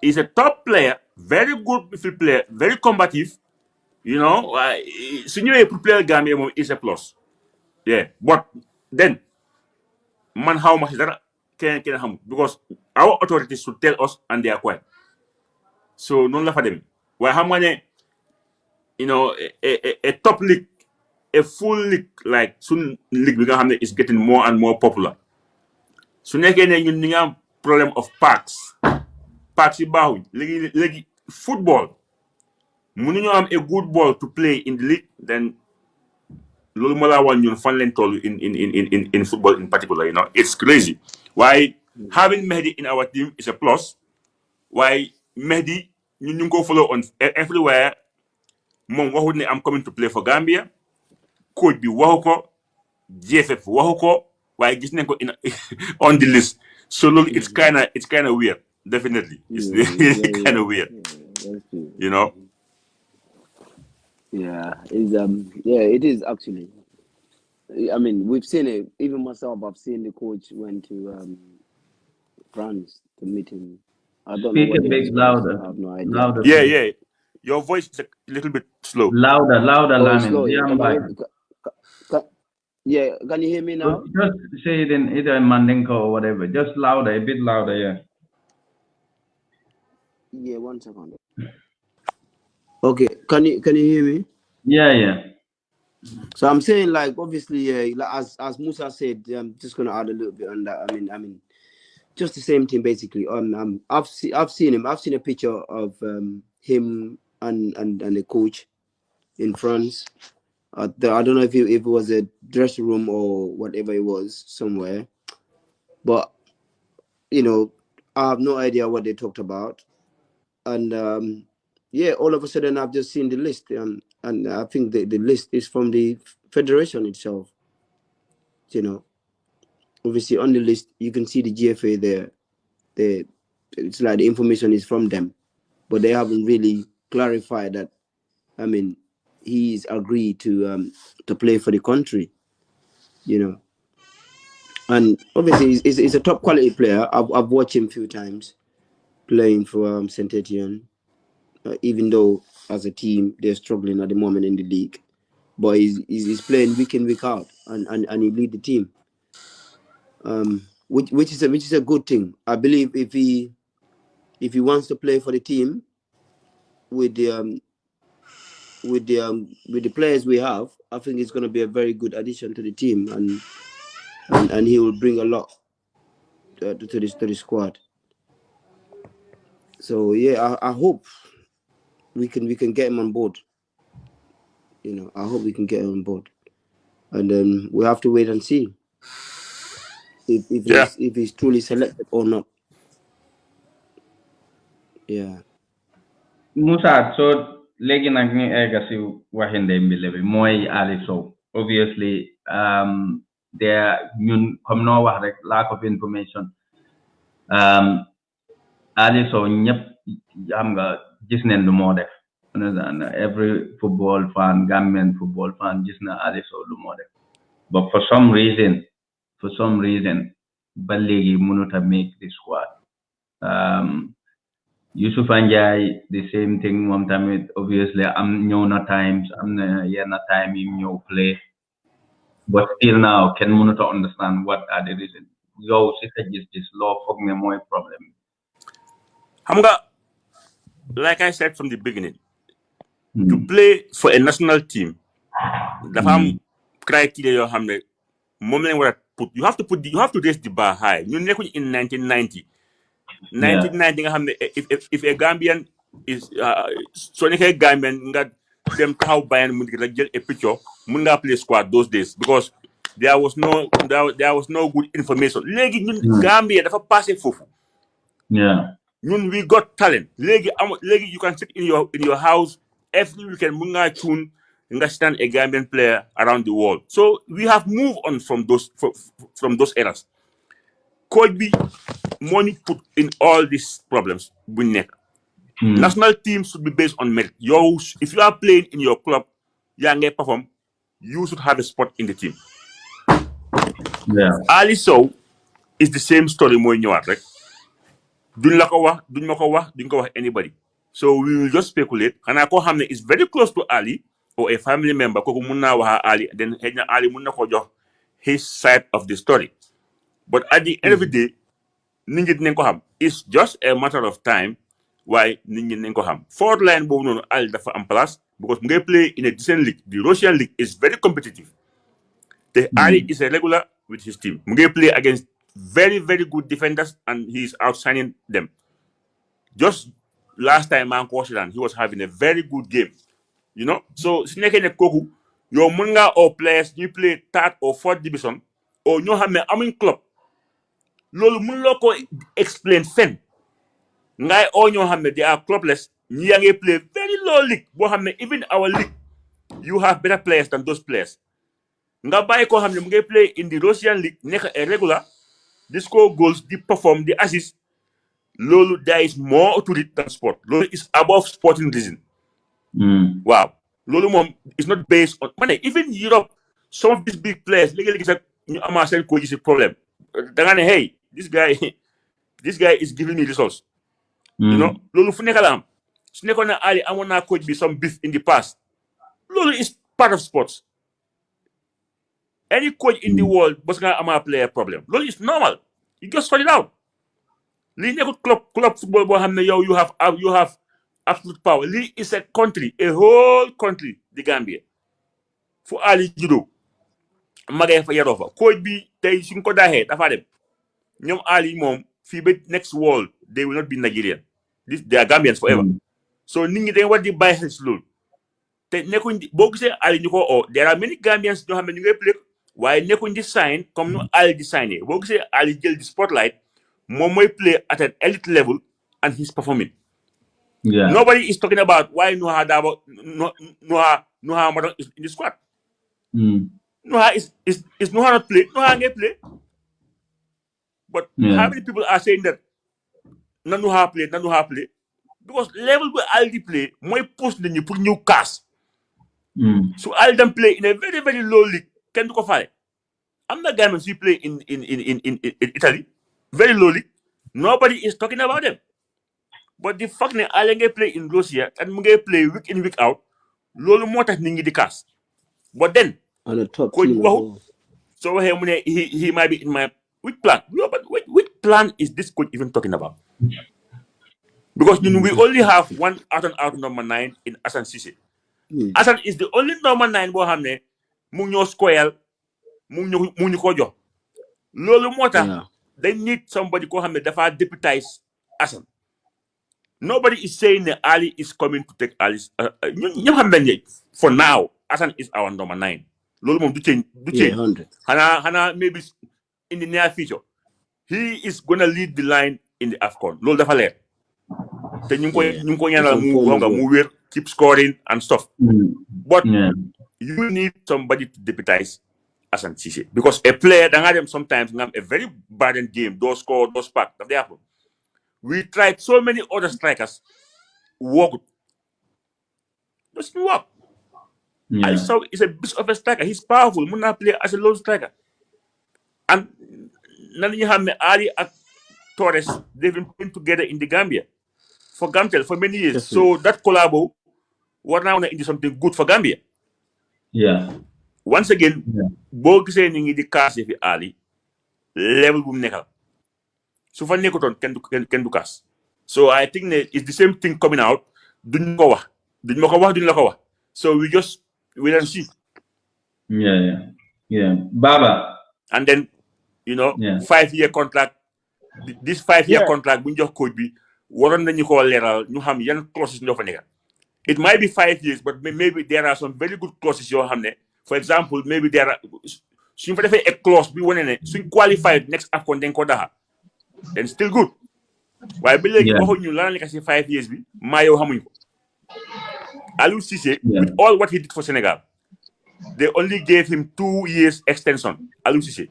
[SPEAKER 5] is a top player, very good midfield player, very combative. Senior player Gambia Mom is a plus. Yeah, but then man how much is that can ham because our authorities should tell us and they are quiet. So non la fa dem. Why how many a top league, a full league like soon league is getting more and more popular. So again you have problem of parks. Parks about league football. When you have a good ball to play in the league, then lolu mala wan ñun fan len tollu in football in particular, it's crazy. Why having Mehdi in our team is a plus. Why Mehdi ñu ko follow on everywhere. Mom waxut ne I'm coming to play for Gambia. Coach bi waxu ko, GFF waxu ko, waaye gis nañ ko on the list. So look, it's kind of weird. Definitely, it's kind of weird.
[SPEAKER 2] Yeah, it is actually. I mean, we've seen it. Even myself, I've seen the coach went to France to meet him. I don't know.
[SPEAKER 3] Speak a bit louder.
[SPEAKER 2] I have no idea.
[SPEAKER 3] Louder.
[SPEAKER 5] Yeah. Your voice is a little bit slow.
[SPEAKER 3] Louder, Lamin.
[SPEAKER 2] Slow, yeah. Can you hear me now?
[SPEAKER 3] Just say it in either Mandinka or whatever. Just louder, a bit louder, yeah.
[SPEAKER 2] Yeah, 1 second. Okay, can you hear me?
[SPEAKER 3] Yeah.
[SPEAKER 2] So I'm saying, like, obviously, as Musa said, I'm just gonna add a little bit on that. I mean, just the same thing basically. I've seen him. I've seen a picture of him and the coach in France. I don't know if it was a dressing room or whatever it was somewhere, but I have no idea what they talked about. And all of a sudden I've just seen the list, and I think the list is from the federation itself. Obviously on the list you can see the GFA there. It's like the information is from them, but they haven't really clarified that. I mean, he's agreed to play for the country, and obviously he's a top quality player. I've watched him a few times playing for Saint Etienne. Even though as a team they're struggling at the moment in the league, but he's playing week in week out, and he lead the team, which is a good thing. I believe if he wants to play for the team with the players we have, I think it's going to be a very good addition to the team, and he will bring a lot to the squad. So yeah, I hope we can get him on board. I hope we can get him on board, and then we have to wait and see if he's truly selected or not. Yeah.
[SPEAKER 3] Musa, so legi nag ñu egga si waxinde mbile bi mooy Ali Sow. Obviously, there ñun comme no wax rek lack of information. Ali Sow ñëpp xam nga gis nañ lu moo def. Every football fan, Gambian football fan, gis na Ali Sow lu moo def. But for some reason, ba léegi mënut a make the squad. Yusuf Anjay, the same thing. One time, obviously, I'm no times. I'm na time him no play. But still now, can we not understand what are the reasons? Yo, this law for me more problem.
[SPEAKER 5] Hamga, like I said from the beginning, to play for a national team, the criteria you have moment where you have to raise the bar high. You never in 1990. 1990 if a Gambian is so nekkee Gambian nga dem taxaw Bayern Munich la jël a picture mun ngaa play squad those days because there was no good information. Léegi ñun Gambia dafa passé foofu. Ñun we got talent. Léegi you can sit in your house every weekend mun ngaa tune nga stand a Gambian player around the world. So we have moved on from those eras. Could be money put in all these problems. National teams should be based on merit. If you are playing in your club, you perform, you should have a spot in the team. Ali Sow is the same story mooy ñëwaat rek. Duñ la ko wax, duñ ma ko wax, duñ ko wax anybody. So we will just speculate. Xanaa koo xam ne is very close to Ali or a family member kooku mun naa wax Ali, then xëy na Ali mun na ko jox his side of the story. But at the end of the day, nit ñi dinañ ko xam. It's just a matter of time why nit ñi dinañ ko xam. Forward line boobu noonu Ali dafa am place because mu ngay play in a decent league. The Russian league is very competitive. The Ali is a regular with his team. Mu ngay play against very, very good defenders and he is outshining them. Just last time man he was having a very good game. You know? So si nekkee ne kooku yow mën nga or players ñu play third or fourth division or ñoo xam ne amuñ club. Loolu mën loo ko explain fen ngay oo ñoo xam ne they are clubless ñi yaa ngi play very low league boo xam ne even our league you have better players than those players nga bàyyi koo xam ne mu ngay play in the Russian league nekk a regular di score goals di perform di assist loolu there is more to it than sport loolu is above sporting reason waaw loolu moom is not based on even Europe some of these big players léegi-léegi sax ñu amaa seen ko gis problème da nga ne hey this guy is giving me results. You know, lolu fu nekk la am. Su nekkoon na Ali amoon naa coach bi some beef in the past. Lolu is part of sports. Any coach in the world bos nga ama player problem. Lolu is normal. You just sort it out. Li nekkut club football boo xam ne yow you have absolute power. Li is a country, a whole country, the Gambia. Fu Ali judo. Magay fa yaroo fa. Coach bi tey suñ ko daaxee dafa dem. Ñoom Ali moom fii ba next world they will not be Nigerian. They are Gambians forever. So nit ñi dañ war di bàyyi xel si loolu te nekkuñ boo gisee Ali ñu ko oo there are many Gambians ñoo xam ne ñu ngay play waaye nekkuñ di sign comme nu Ali di signé boo gisee Ali jël di spotlight moom mooy play at an elite level and he's performing. Nobody is talking about why Nuha Madon is in the squad. Nuha is Nuha not play? Nuha ngay play. But how many people are saying that Nuha play? Because level where Aldi play, more post than you put new cast. So Aldi play in a very, very low league. Can you go far? I'm not going to play in Italy, very low league. Nobody is talking about them. But the fact that Aldi play in Russia and Munge play week in week out, lolo more than ningi the cast. But then,
[SPEAKER 2] on the top team,
[SPEAKER 5] so he might be in my which plan? No, but which plan is this coach even talking about? Because we only have one out number 9 in Asan Sise. Asan is the only number 9 boo xam ne mu ñoo square mu ñu ko jox. Loolu moo tax they need somebody koo xam ne dafa deputize Asan. Nobody is saying that Ali is coming to take Ali. ñëpp xam nañ ne for now Asan is our number 9. Loolu moom du change. Xanaa maybe in the near future he is gonna lead the line in the AFCON. Loolu dafa leer. Te ñu ngi ko ñaanal mu wér keep scoring and stuff. But you need somebody to deputize Asan Cissé because a player da nga dem sometimes nga am a very burden game doo score doo spark daf day happen. We tried so many other strikers work doesn't work. I saw is a bit of a striker. He's powerful. Mun naa play as a lone striker. And nan ñu xam ne Ali ak Torres they've been playing together in the Gambia for Gamtel for many years. So that collabo war naa into something good for Gambia. Once again, boo gisee ni ngi di kaas fi Ali level bu mu nekkal su fa nekkutoon kenn du kaas. So I think that it's the same thing coming out. Duñ ko wax duñ ma ko wax duñ la ko wax. So we just wait and see.
[SPEAKER 3] Baba.
[SPEAKER 5] And then 5-year contract this 5-year contract bu ñu jox coach bi waroon nañu ko leeral ñu xam yan clauses ñoo fa nekk. It might be 5 years, but maybe there are some very good clauses yoo xam ne, for example, maybe there are suñ fa defee a clause bi wane ne suñ qualified next AFCON dañ ko daxa, then still good. waaye ba léegi waxuñu lan la nekk si 5 years bi maa yow xamuñ ko. Aliou Cissé, with all what he did for Senegal, they only gave him 2 years extension. Aliou Cissé.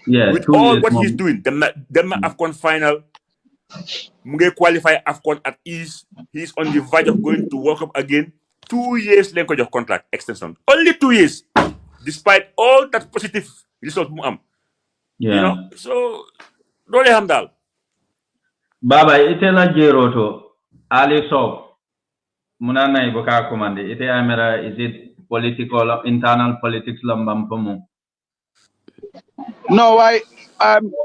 [SPEAKER 5] With all what he's doing, them AFCON final, Munge qualify AFCON at ease. He's on the verge of going to World Cup again. 2 years length of contract extension. Only 2 years, despite all that positive result. You know, so don't let him down.
[SPEAKER 3] Baba, itela jeroto Ali Sow. Munana iboka commande. Ite amera, is it political, internal politics lambam pomo?
[SPEAKER 6] No,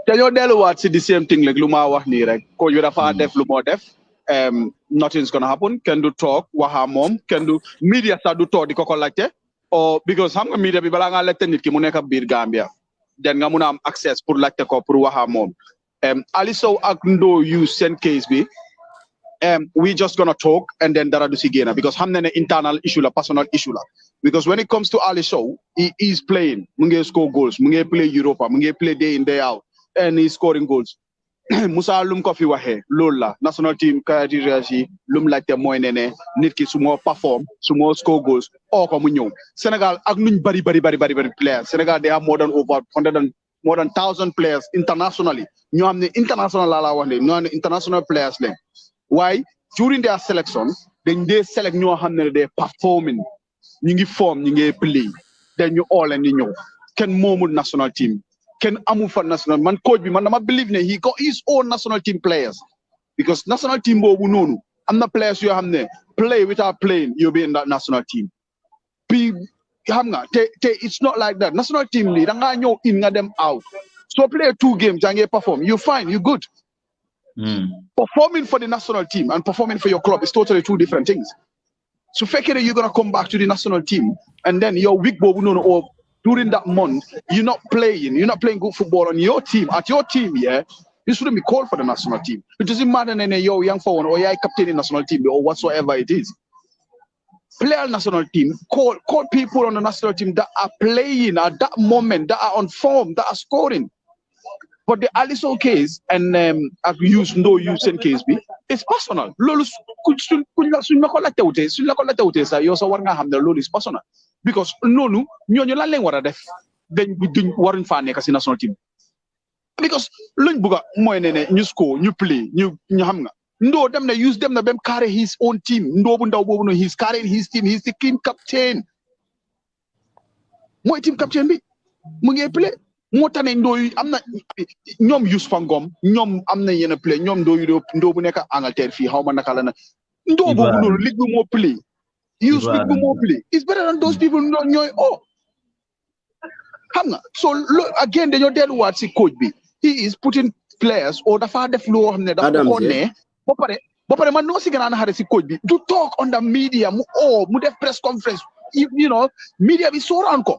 [SPEAKER 6] dañoo delluwaat si the same thing like lu ma wax nii rek ko yu dafa def lu moo def nothing's gonna happen kenn du toog waxa moom kenn du media sax du toog di ko laajte or because xam nga media bi balaa ngaa laajte nit ki mu nekk biir Gambia den nga mun a am access pour laajte ko pour waxa moom Ali Sow ak Ndo use seen case bi we just gonna talk and then dara du si génn because xam na ne internal issue la personal issue la. Because when it comes to Ali Sow, he is playing. Munge score goals. Munge play Europa. Munge play day in, day out. And he's scoring goals. Musa lum ko fi waxe lola national team criteria si lum laajte moy nene nit ki su mo perform su mo score goals o ko mu ñew Senegal ak nuñ bari players Senegal they have more than 1,000 players internationally ñu am ne international la wax ne ñu international players len why during their selection they select ñoo xamne they performing ñu ngi form ñu ngi play then ñu all and ñu ken momul national team ken amu fa national man coach bi man dama believe ne he got his own national team players because national team bobu nonu amna players yo xamne play without playing you'll be in that national team bi xam nga te it's not like that national team li da nga ñew in nga dem out so play 2 games and you perform you fine you good performing for the national team and performing for your club is totally 2 different things. So fake you're gonna come back to the national team and then your week or during that month you're not playing good football on your team at your team, yeah. You shouldn't be called for the national team. It doesn't matter then you're young for one or you're captain in national team or whatsoever it is. Play on national team, call people on the national team that are playing at that moment, that are on form, that are scoring. But the Ali Sow case and I've used no use in case B, it's personal. Lolo suñ la ko laajte sa yow sa war nga xam ne loolu is personal because noonu ñooñu lan lañ war a def duñ waruñ faa nekk si national team because luñ bugga mooy ne ñu score ñu play ñu xam nga Ndo dem na use them na bem carry his own team Ndo bu ndaw boobu no he's carrying his team he's the team captain mooy team captain bi mu ngi play moo tax ne Ndoye am na ñoom use fangom ñoom am na yenn play ñoom Ndo bu nekk Angleterre fii xaw ma naka la na Ndo boobu noonu ligue bi moo play use ligue bi moo play it's better than those people ñooy xam nga so again dañoo delluwaat si coach bi he is putting players or dafa def loo xam ne dafa ko ne ba pare man noo si gën a naxare si coach bi du talk on the media mu def press conference you know media bi sooraan ko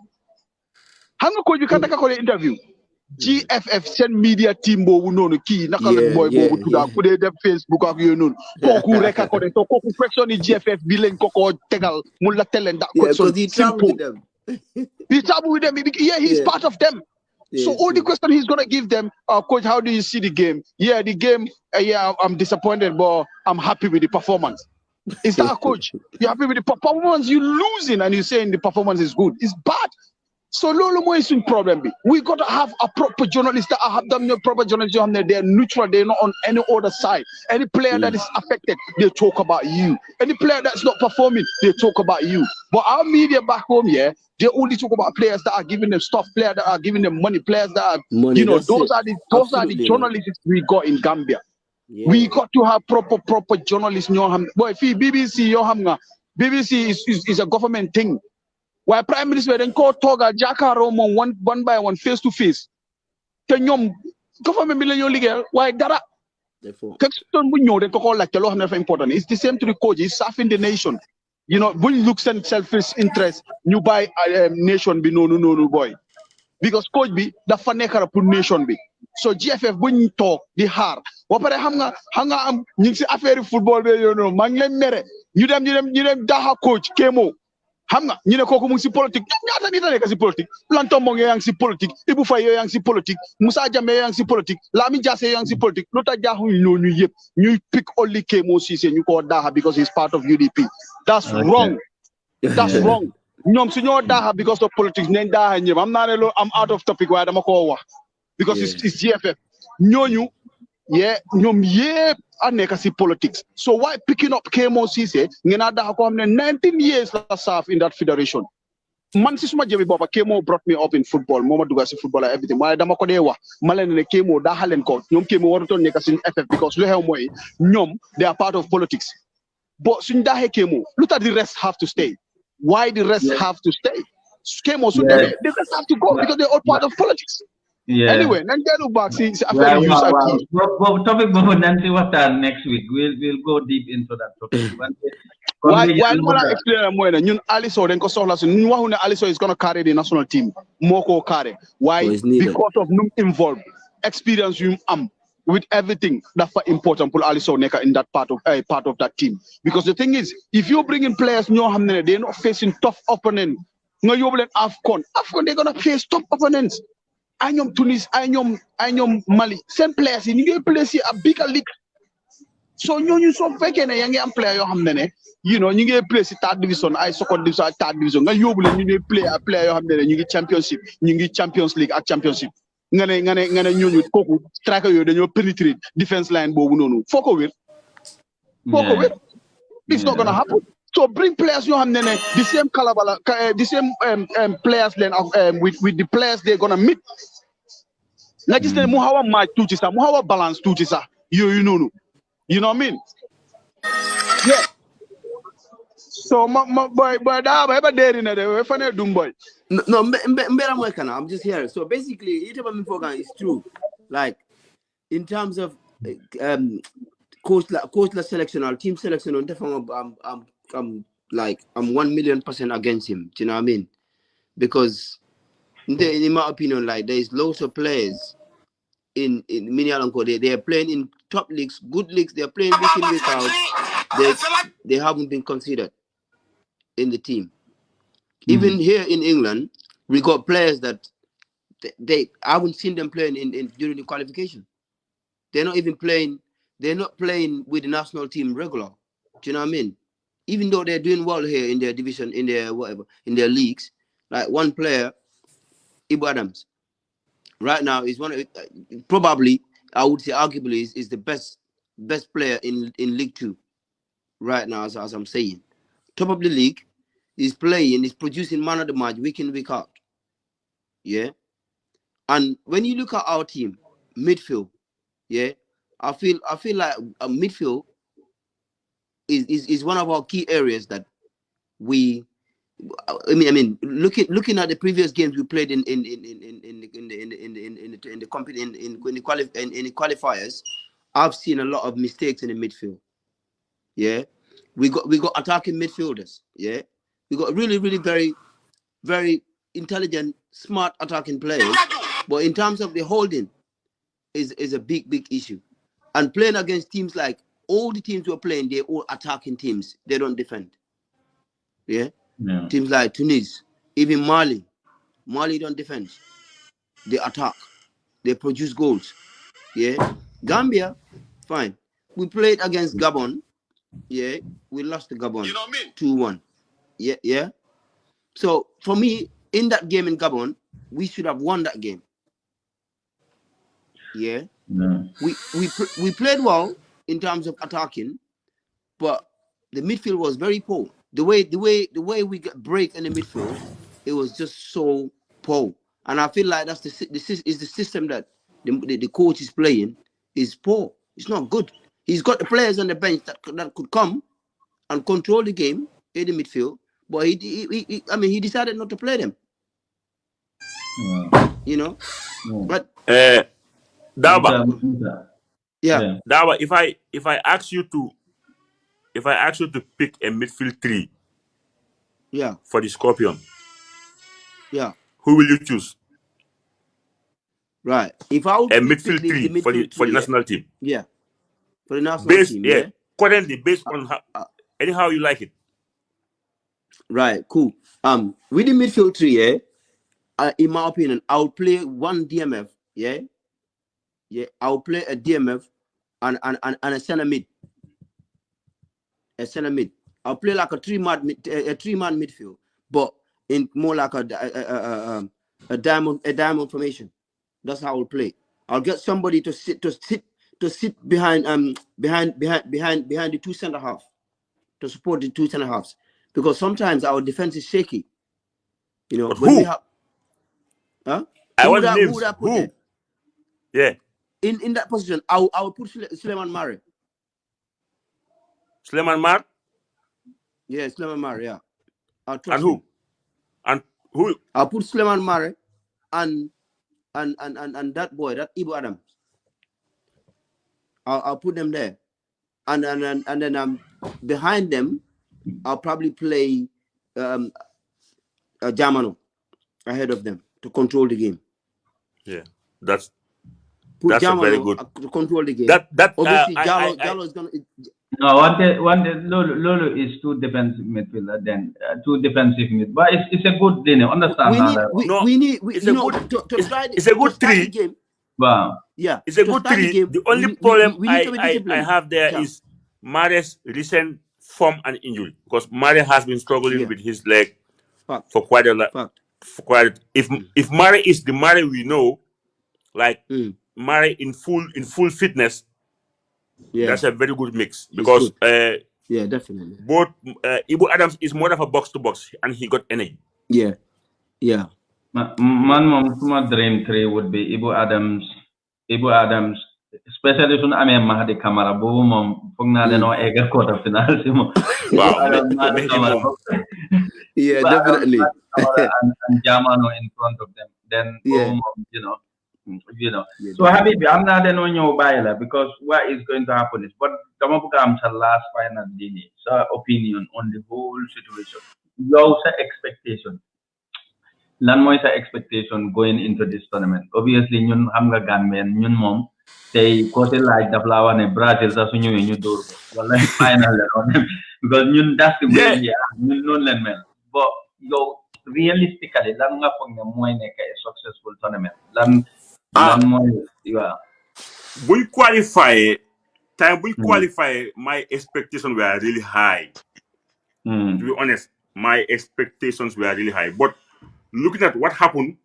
[SPEAKER 6] xam nga coach bi kan naka ko interview GFF seen media team boobu noonu kii naka la mooy boobu tudda ku dee def Facebook ak yooyu noonu kooku rek ko de to kooku question yi GFF bi lañ ko tegal mu la tellen that question
[SPEAKER 7] he traveled with them
[SPEAKER 6] yeah he's part of them. So all the question he's gonna give them, coach, how do you see the game? Yeah, the game. Yeah, I'm disappointed, but I'm happy with the performance. Is that coach? You're happy with the performance? You're losing, and you're saying the performance is good. It's bad. So Lolo Mo is in problem. We got to have a proper journalist that have them proper journalists. They're neutral. They're not on any other side. Any player that is affected, they talk about you. Any player that's not performing, they talk about you. But our media back home, yeah, they only talk about players that are giving them stuff, players that are giving them money, players that are,
[SPEAKER 7] money,
[SPEAKER 6] those are the journalists we got in Gambia. Yeah. We got to have proper journalists. Boy, BBC is a government thing. Why Prime Minister then call Toga Jakaro one by one, face to face. Then government million legal. Why that? It's the same to the coach. He's serving the nation. You know, when you look at selfish interest, you buy nation be no boy. Because coach be the fanekara put nation be. so GFF buñ toog di xaar ba pare xam nga am ñu ngi si affaire football be yo no maa ngi leen mere ñu dem daaxa coach Kémo xam nga ñu ne kooku mu ngi si politique ñaata nit a nekk si politique Lantombong yaa ngi si politique Ibou Faye yaa ngi si politique Moussa Jammeh yaa ngi si politique Lamin Jasseh yaa ngi si politique lu tax jaaxuñu ñooñu yëpp ñuy pick only Kémo Ceesay ñu ko daaxa because he's part of UDP that's wrong ñoom su ñoo daaxa because of politics nañ daaxa ñëpp am naa ne loolu am out of topic waaye dama koo wax because it's GFF ñooñu ñoom yëpp a nekk si politics so why picking up Kémo Ceesay ngeen a daaxa ko xam ne 19 years la serve in that federation man si suma jëmi boppa Kémo brought me up in football moo ma dugal si football ak everything waaye dama ko dee wax ma leen ne Kémo daaxa leen ko ñoom Kémo warutoon nekk si FF because lu xew mooy ñoom they are part of politics but suñ daaxee Kémo lu tax the rest have to stay why the rest have to stay Kémo su demee the rest have to go because they're all part of politics anyway nañ dellu back si affaire use ak kii
[SPEAKER 3] topic boobu nañ si waxtaan next week we'll go deep into that topic
[SPEAKER 6] waaye lu ma la explain mooy ne ñun Aliou Sow dañ ko soxla si ñu waxu ne Aliou Sow is gonna carry the national team moo ko carry waaye because of num involved experience yu am with everything dafa important pour Aliou Sow nekk in that part of that team because the thing is if you bring in players ñoo xam ne they're not facing tough opponents nga yóbbu leen AFCON they're gonna face tough opponents ay ñoom Tunis ay ñoom Mali seen players yi ñu ngi play si a bigger league so ñooñu soo fekkee ne yaa ngi am player yoo xam ne ñu ngi play si third division ay second division ak third division nga yóbbu leen ñu ngi play a player yoo xam ne ñu ngi championship ñu ngi Champions League ak championship nga ne ñooñu kooku striker yooyu dañoo pénétrer defense line boobu noonu foo ko wér it's not gonna happen so bring players yoo xam ne the same caliber la the same players leen with the players they're gonna meet nga gis ne mu xaw a match tuuti sax mu xaw a balance tuuti sax yooyu noonu you know what I mean yeah so boy da ba deri na de we fane dum boy
[SPEAKER 2] no mbera moy kana I'm just here so basically it about program is true like in terms of coach la selection or team selection on I'm 1,000,000% against him. Do you know what I mean? Because in my opinion, like there is lots of players in Minneapolis. They are playing in top leagues, good leagues. They are playing week in, week out. They haven't been considered in the team. Even here in England, we got players that I haven't seen them playing during the qualification. They're not even playing. They're not playing with the national team regular. Do you know what I mean? Even though they're doing well here in their division, in their whatever, in their leagues, like one player, Ibu Adams, right now is one of probably I would say arguably is the best player in League 2 right now as I'm saying. Top of the league, is playing, is producing man of the match week in, week out. Yeah. And when you look at our team, midfield, yeah, I feel like a midfield is one of our key areas that we. I mean, looking at the previous games we played in the qualifiers, I've seen a lot of mistakes in the midfield. Yeah, we got attacking midfielders. Yeah, we got really very, very intelligent, smart attacking players. But in terms of the holding, is a big issue. And playing against teams like all the teams we're playing, they're all attacking teams. They don't defend. Yeah. Teams like Tunis, even Mali don't defend. They attack. They produce goals. Yeah. Gambia, fine. We played against Gabon. Yeah. We lost to Gabon. You know what I mean? 2-1. Yeah. So for me, in that game in Gabon, we should have won that game. Yeah. We played well in terms of attacking, but the midfield was very poor. The way we get break in the midfield, it was just so poor. And I feel like that's the system that the coach is playing is poor. It's not good. He's got the players on the bench that could come and control the game in the midfield, but he decided not to play them. You know, but
[SPEAKER 5] Daba.
[SPEAKER 2] Yeah.
[SPEAKER 5] Daba, if I ask you to pick a midfield 3,
[SPEAKER 2] yeah,
[SPEAKER 5] for the Scorpion,
[SPEAKER 2] yeah,
[SPEAKER 5] who will you choose?
[SPEAKER 2] Right. If I would
[SPEAKER 5] a
[SPEAKER 2] pick
[SPEAKER 5] midfield
[SPEAKER 2] the
[SPEAKER 5] three for
[SPEAKER 2] midfield
[SPEAKER 5] the
[SPEAKER 2] three,
[SPEAKER 5] national team.
[SPEAKER 2] yeah, for the national team, yeah.
[SPEAKER 5] Currently based on how, anyhow you like it.
[SPEAKER 2] Right. Cool. With the midfield three, in my opinion, I'll play one DMF. Yeah. I'll play a DMF and a center mid. A center mid. I'll play like a three-man midfield, but in more like a diamond formation. That's how I'll play. I'll get somebody to sit behind the two center half to support the two center halves, because sometimes our defense is shaky. You know,
[SPEAKER 5] but
[SPEAKER 2] when
[SPEAKER 5] who?
[SPEAKER 2] we have
[SPEAKER 5] I want names.
[SPEAKER 2] Who would I put there?
[SPEAKER 5] Yeah.
[SPEAKER 2] In that position, I will put Suleiman Mare.
[SPEAKER 5] Suleiman Mar?
[SPEAKER 2] Yeah, Suleiman Mare, yeah.
[SPEAKER 5] And who?
[SPEAKER 2] Him.
[SPEAKER 5] And who?
[SPEAKER 2] I'll put Suleiman Mare and that boy, that Ibu Adams. I'll put them there. And then behind them, I'll probably play Germano ahead of them to control the game.
[SPEAKER 5] Yeah, that's
[SPEAKER 2] Germano
[SPEAKER 5] a very good
[SPEAKER 2] to control the game.
[SPEAKER 5] That
[SPEAKER 2] obviously Jallo is gonna.
[SPEAKER 3] No, one day Lolo is too defensive midfielder, then too defensive mid. But it's a good thing. Understand?
[SPEAKER 5] It's a good three.
[SPEAKER 2] Game,
[SPEAKER 3] wow.
[SPEAKER 2] Yeah,
[SPEAKER 5] it's a good three.
[SPEAKER 2] Game,
[SPEAKER 5] the only problem I have there is Mare's recent form and injury, because Mare has been struggling with his leg for quite a lot. If Mare is the Mare we know, like Mare in full fitness, that's a very good mix, because
[SPEAKER 2] definitely
[SPEAKER 5] both Ibu Adams is more of a box to box and he got energy.
[SPEAKER 2] Yeah.
[SPEAKER 3] My dream three would be Ibu Adams, especially soon Ame Mahdi Kamara, Boom, Fogna, no Ega quarter final.
[SPEAKER 5] Wow.
[SPEAKER 2] Yeah, definitely.
[SPEAKER 3] And Germano in front of them. Then boom, you know. So Habibi, I'm not on your baila, because what is going to happen is, but Kamapukam last final dinner, so opinion on the whole situation. Your expectation. Lan moy sa expectation going into this tournament. Obviously, ñun xam nga Gambian, ñun mom tay côté laaj daf la wax Brazil sa su ñëwé ñu door ko wala final la because ñun that's the way ñun non leen mel. But yow realistically lan nga fogg ne moy nek a successful tournament. Lan moy
[SPEAKER 5] we qualify my expectations were really high. To be honest, my expectations were really high. But looking at what happened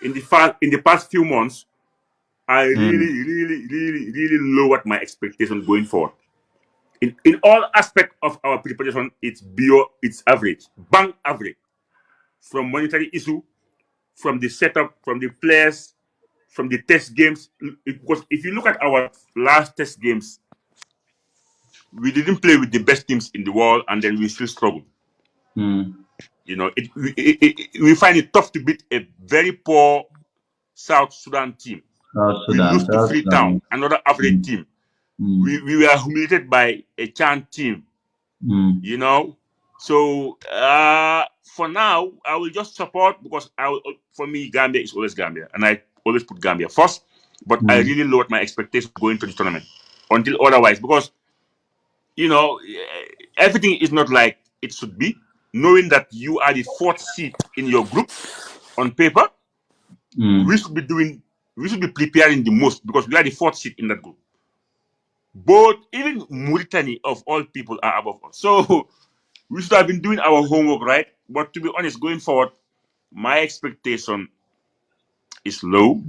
[SPEAKER 5] in the past few months, I really lowered my expectations going forward. In all aspects of our preparation, it's average, bang average. From monetary issue, from the setup, from the players, from the test games. Because if you look at our last test games, we didn't play with the best teams in the world, and then we still struggled. You know, we find it tough to beat a very poor South Sudan team. We lost to Freetown, another average team. We were humiliated by a Chan team. You know, so for now, I will just support, because for me, Gambia is always Gambia, and I always put Gambia first. But I really lowered my expectations going to the tournament until otherwise, because you know everything is not like it should be. Knowing that you are the fourth seed in your group on paper, we should be preparing the most, because we are the fourth seed in that group. But even Mauritania, of all people, are above us. So we should have been doing our homework, right? But to be honest, going forward, my expectation is low.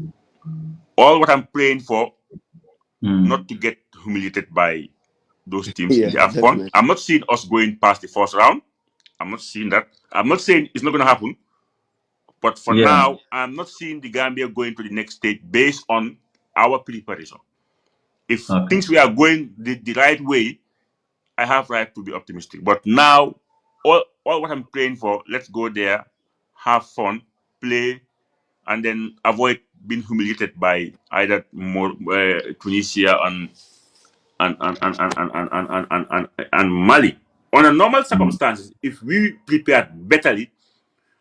[SPEAKER 5] All what I'm praying for, not to get humiliated by those teams in the AFCON. Definitely. I'm not seeing us going past the first round. I'm not seeing that. I'm not saying it's not going to happen. But for now, I'm not seeing the Gambia going to the next stage based on our preparation. If things we are going the right way, I have right to be optimistic. But now, all what I'm praying for, let's go there, have fun, play, and then avoid being humiliated by either Tunisia and Mali. Under normal circumstances, if we prepared betterly,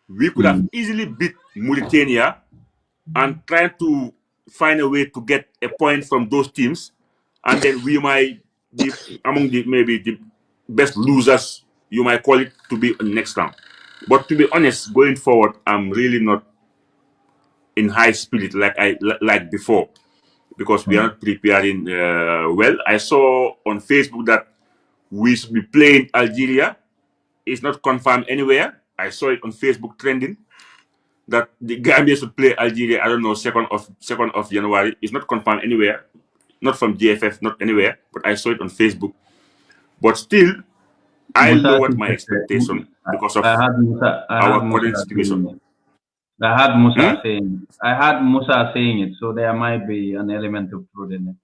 [SPEAKER 5] we could have easily beat Mauritania and try to find a way to get a point from those teams, and then we might be among the maybe the best losers, you might call it, to be on next round. But to be honest, going forward, I'm really not in high spirit like before, because we are not preparing well. I saw on Facebook that we should be playing Algeria. It's not confirmed anywhere. I saw it on Facebook trending that the Gambia should play Algeria. I don't know, second of January. It's not confirmed anywhere, not from GFF, not anywhere. But I saw it on Facebook. But still, I
[SPEAKER 3] Musa,
[SPEAKER 5] lowered my expectation because of
[SPEAKER 3] I had
[SPEAKER 5] our current
[SPEAKER 3] Musa
[SPEAKER 5] situation.
[SPEAKER 3] saying it. I had Musa saying it, so there might be an element of truth in it.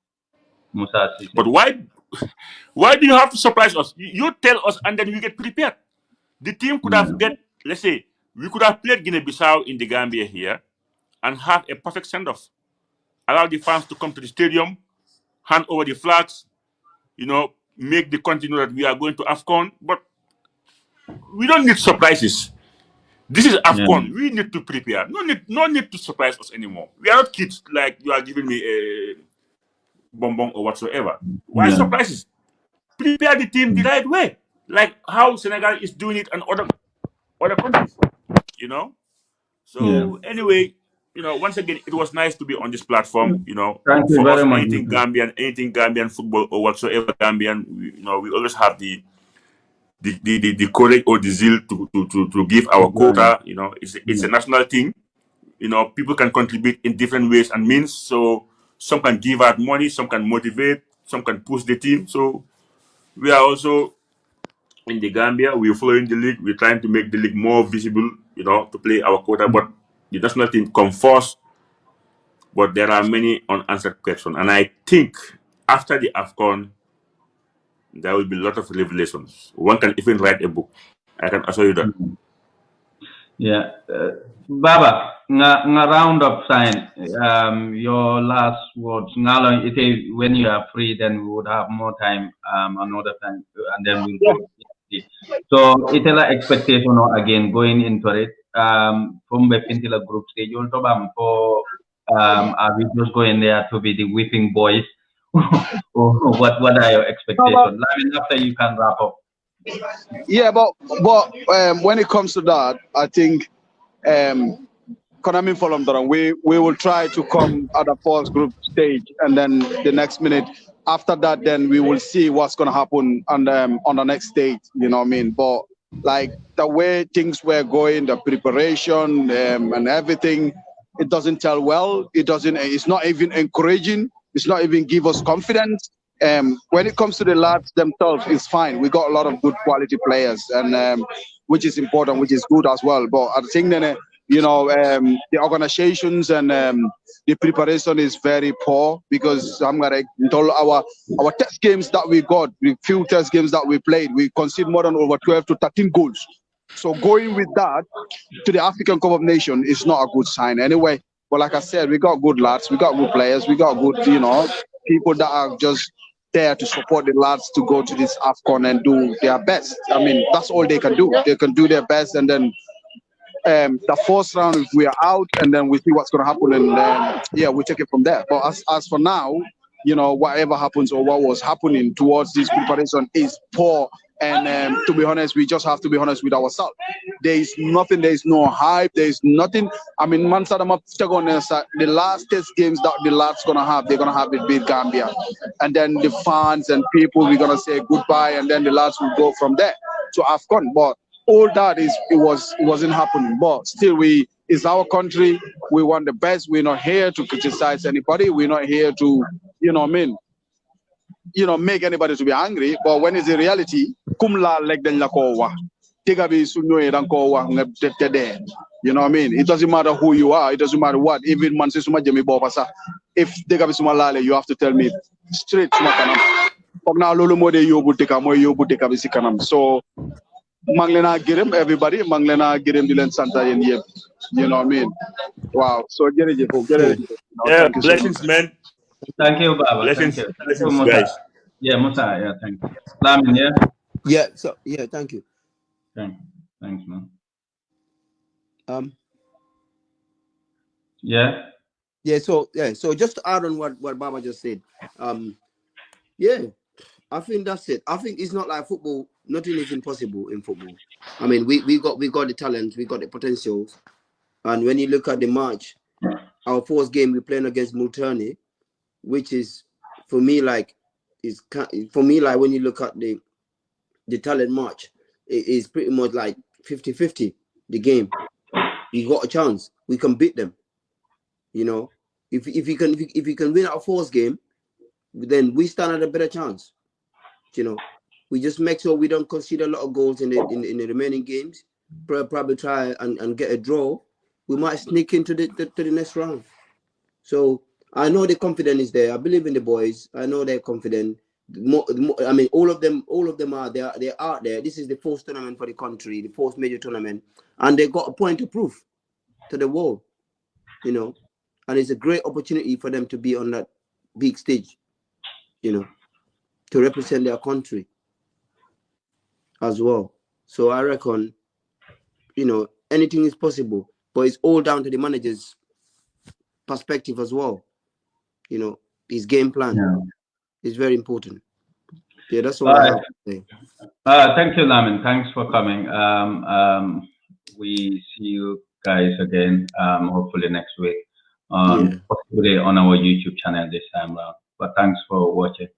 [SPEAKER 3] Musa says it.
[SPEAKER 5] But why do you have to surprise us? You tell us, and then we get prepared. The team could have let's say, we could have played Guinea-Bissau in the Gambia here and have a perfect send-off. Allow the fans to come to the stadium, hand over the flags, make the continue that we are going to AFCON. But we don't need surprises. This is AFCON. We need to prepare. No need to surprise us anymore. We are not kids like you are giving me a bonbon or whatsoever. Why surprises? Prepare the team the right way, like how Senegal is doing it and other countries. So anyway, once again, it was nice to be on this platform.
[SPEAKER 3] Thank you
[SPEAKER 5] For
[SPEAKER 3] very
[SPEAKER 5] us,
[SPEAKER 3] much.
[SPEAKER 5] anything Gambian football or whatsoever Gambian, we always have the courage or the zeal to give our quota. It's a national thing. People can contribute in different ways and means. So some can give out money, some can motivate, some can push the team. So we are also in the Gambia. We're following the league. We're trying to make the league more visible, to play our quota. But the national team come first. But there are many unanswered questions. And I think after the AFCON, there will be a lot of revelations. One can even write a book. I can assure you that.
[SPEAKER 3] Yeah. Baba, nga round up sign. Your last words. When you are free, then we would have more time, another time, and then we'll go. So it's an expectation again going into it. From the Pintila group stage, you for are we just going there to be the whipping boys? Or what are your expectations? After you can wrap up.
[SPEAKER 6] Yeah, but when it comes to that, I think we will try to come at the first group stage, and then the next minute after that, then we will see what's gonna happen on the next stage. You know what I mean? But like the way things were going, the preparation and everything, it doesn't tell well. It's not even encouraging. It's not even give us confidence. When it comes to the lads themselves, it's fine. We got a lot of good quality players, and which is important, which is good as well. But I think that the organizations and the preparation is very poor, because I'm gonna tell our test games that we got, the few test games that we played, we conceded more than over 12 to 13 goals. So going with that to the African Cup of Nations is not a good sign anyway. But like I said, we got good lads, we got good players, we got good, people that are just there to support the lads to go to this AFCON and do their best. I mean, that's all they can do. They can do their best, and then the first round, if we are out, and then we see what's going to happen, and we take it from there. But as for now, whatever happens or what was happening towards this preparation is poor. And to be honest, we just have to be honest with ourselves. There is nothing. There is no hype. There is nothing. I mean, the last test games that the lads gonna have, they're gonna have it with Gambia, and then the fans and people, we're gonna say goodbye, and then the lads will go from there to AFCON. But all that wasn't happening. But still, it's our country. We want the best. We're not here to criticize anybody. We're not here to, make anybody to be angry. But when it's a reality, kumla like den la ko wa. Tigabi sunyo dan ko wa ngabtede. You know what I mean? It doesn't matter who you are. It doesn't matter what. Even man says suma jemi bobasa. If tigabi suma lale, you have to tell me straight suma kanam. Pagna lolo mo de yobu tikabi si kanam. So Manglena Girim, everybody, Manglena Girim Dilen Santa in Yep. You know what I mean? Wow. So get it.
[SPEAKER 5] Yeah, blessings, man.
[SPEAKER 3] Thank you, Baba.
[SPEAKER 5] Blessings,
[SPEAKER 3] Thank you.
[SPEAKER 5] blessings, guys.
[SPEAKER 3] Yeah, Musa, yeah, thank you. Lamin, yeah?
[SPEAKER 2] Yeah, so yeah, thank you.
[SPEAKER 3] Thanks, man. Yeah.
[SPEAKER 2] Yeah. So just to add on what Baba just said, yeah, I think that's it. I think it's not like football. Nothing is impossible in football. I mean, we got the talent, we got the potentials, and when you look at the match, our fourth game we're playing against Multani, which is for me like when you look at the talent match, it is pretty much like 50-50 the game. We got a chance. We can beat them. You know, if you can win our fourth game, then we stand at a better chance. You know, we just make sure we don't concede a lot of goals in the remaining games. Probably try and get a draw. We might sneak into the next round. So I know the confidence is there. I believe in the boys. I know they're confident. I mean, all of them are they're out there. This is the fourth tournament for the country, the fourth major tournament, and they got a point to prove to the world. You know, and it's a great opportunity for them to be on that big stage. You know, to represent their country as well. So I reckon, you know, anything is possible, but it's all down to the manager's perspective as well. You know, his game plan is very important. Yeah, that's all I have to say.
[SPEAKER 3] Thank you, Lamin. Thanks for coming. We see you guys again, hopefully next week, possibly on our YouTube channel this time around. But thanks for watching.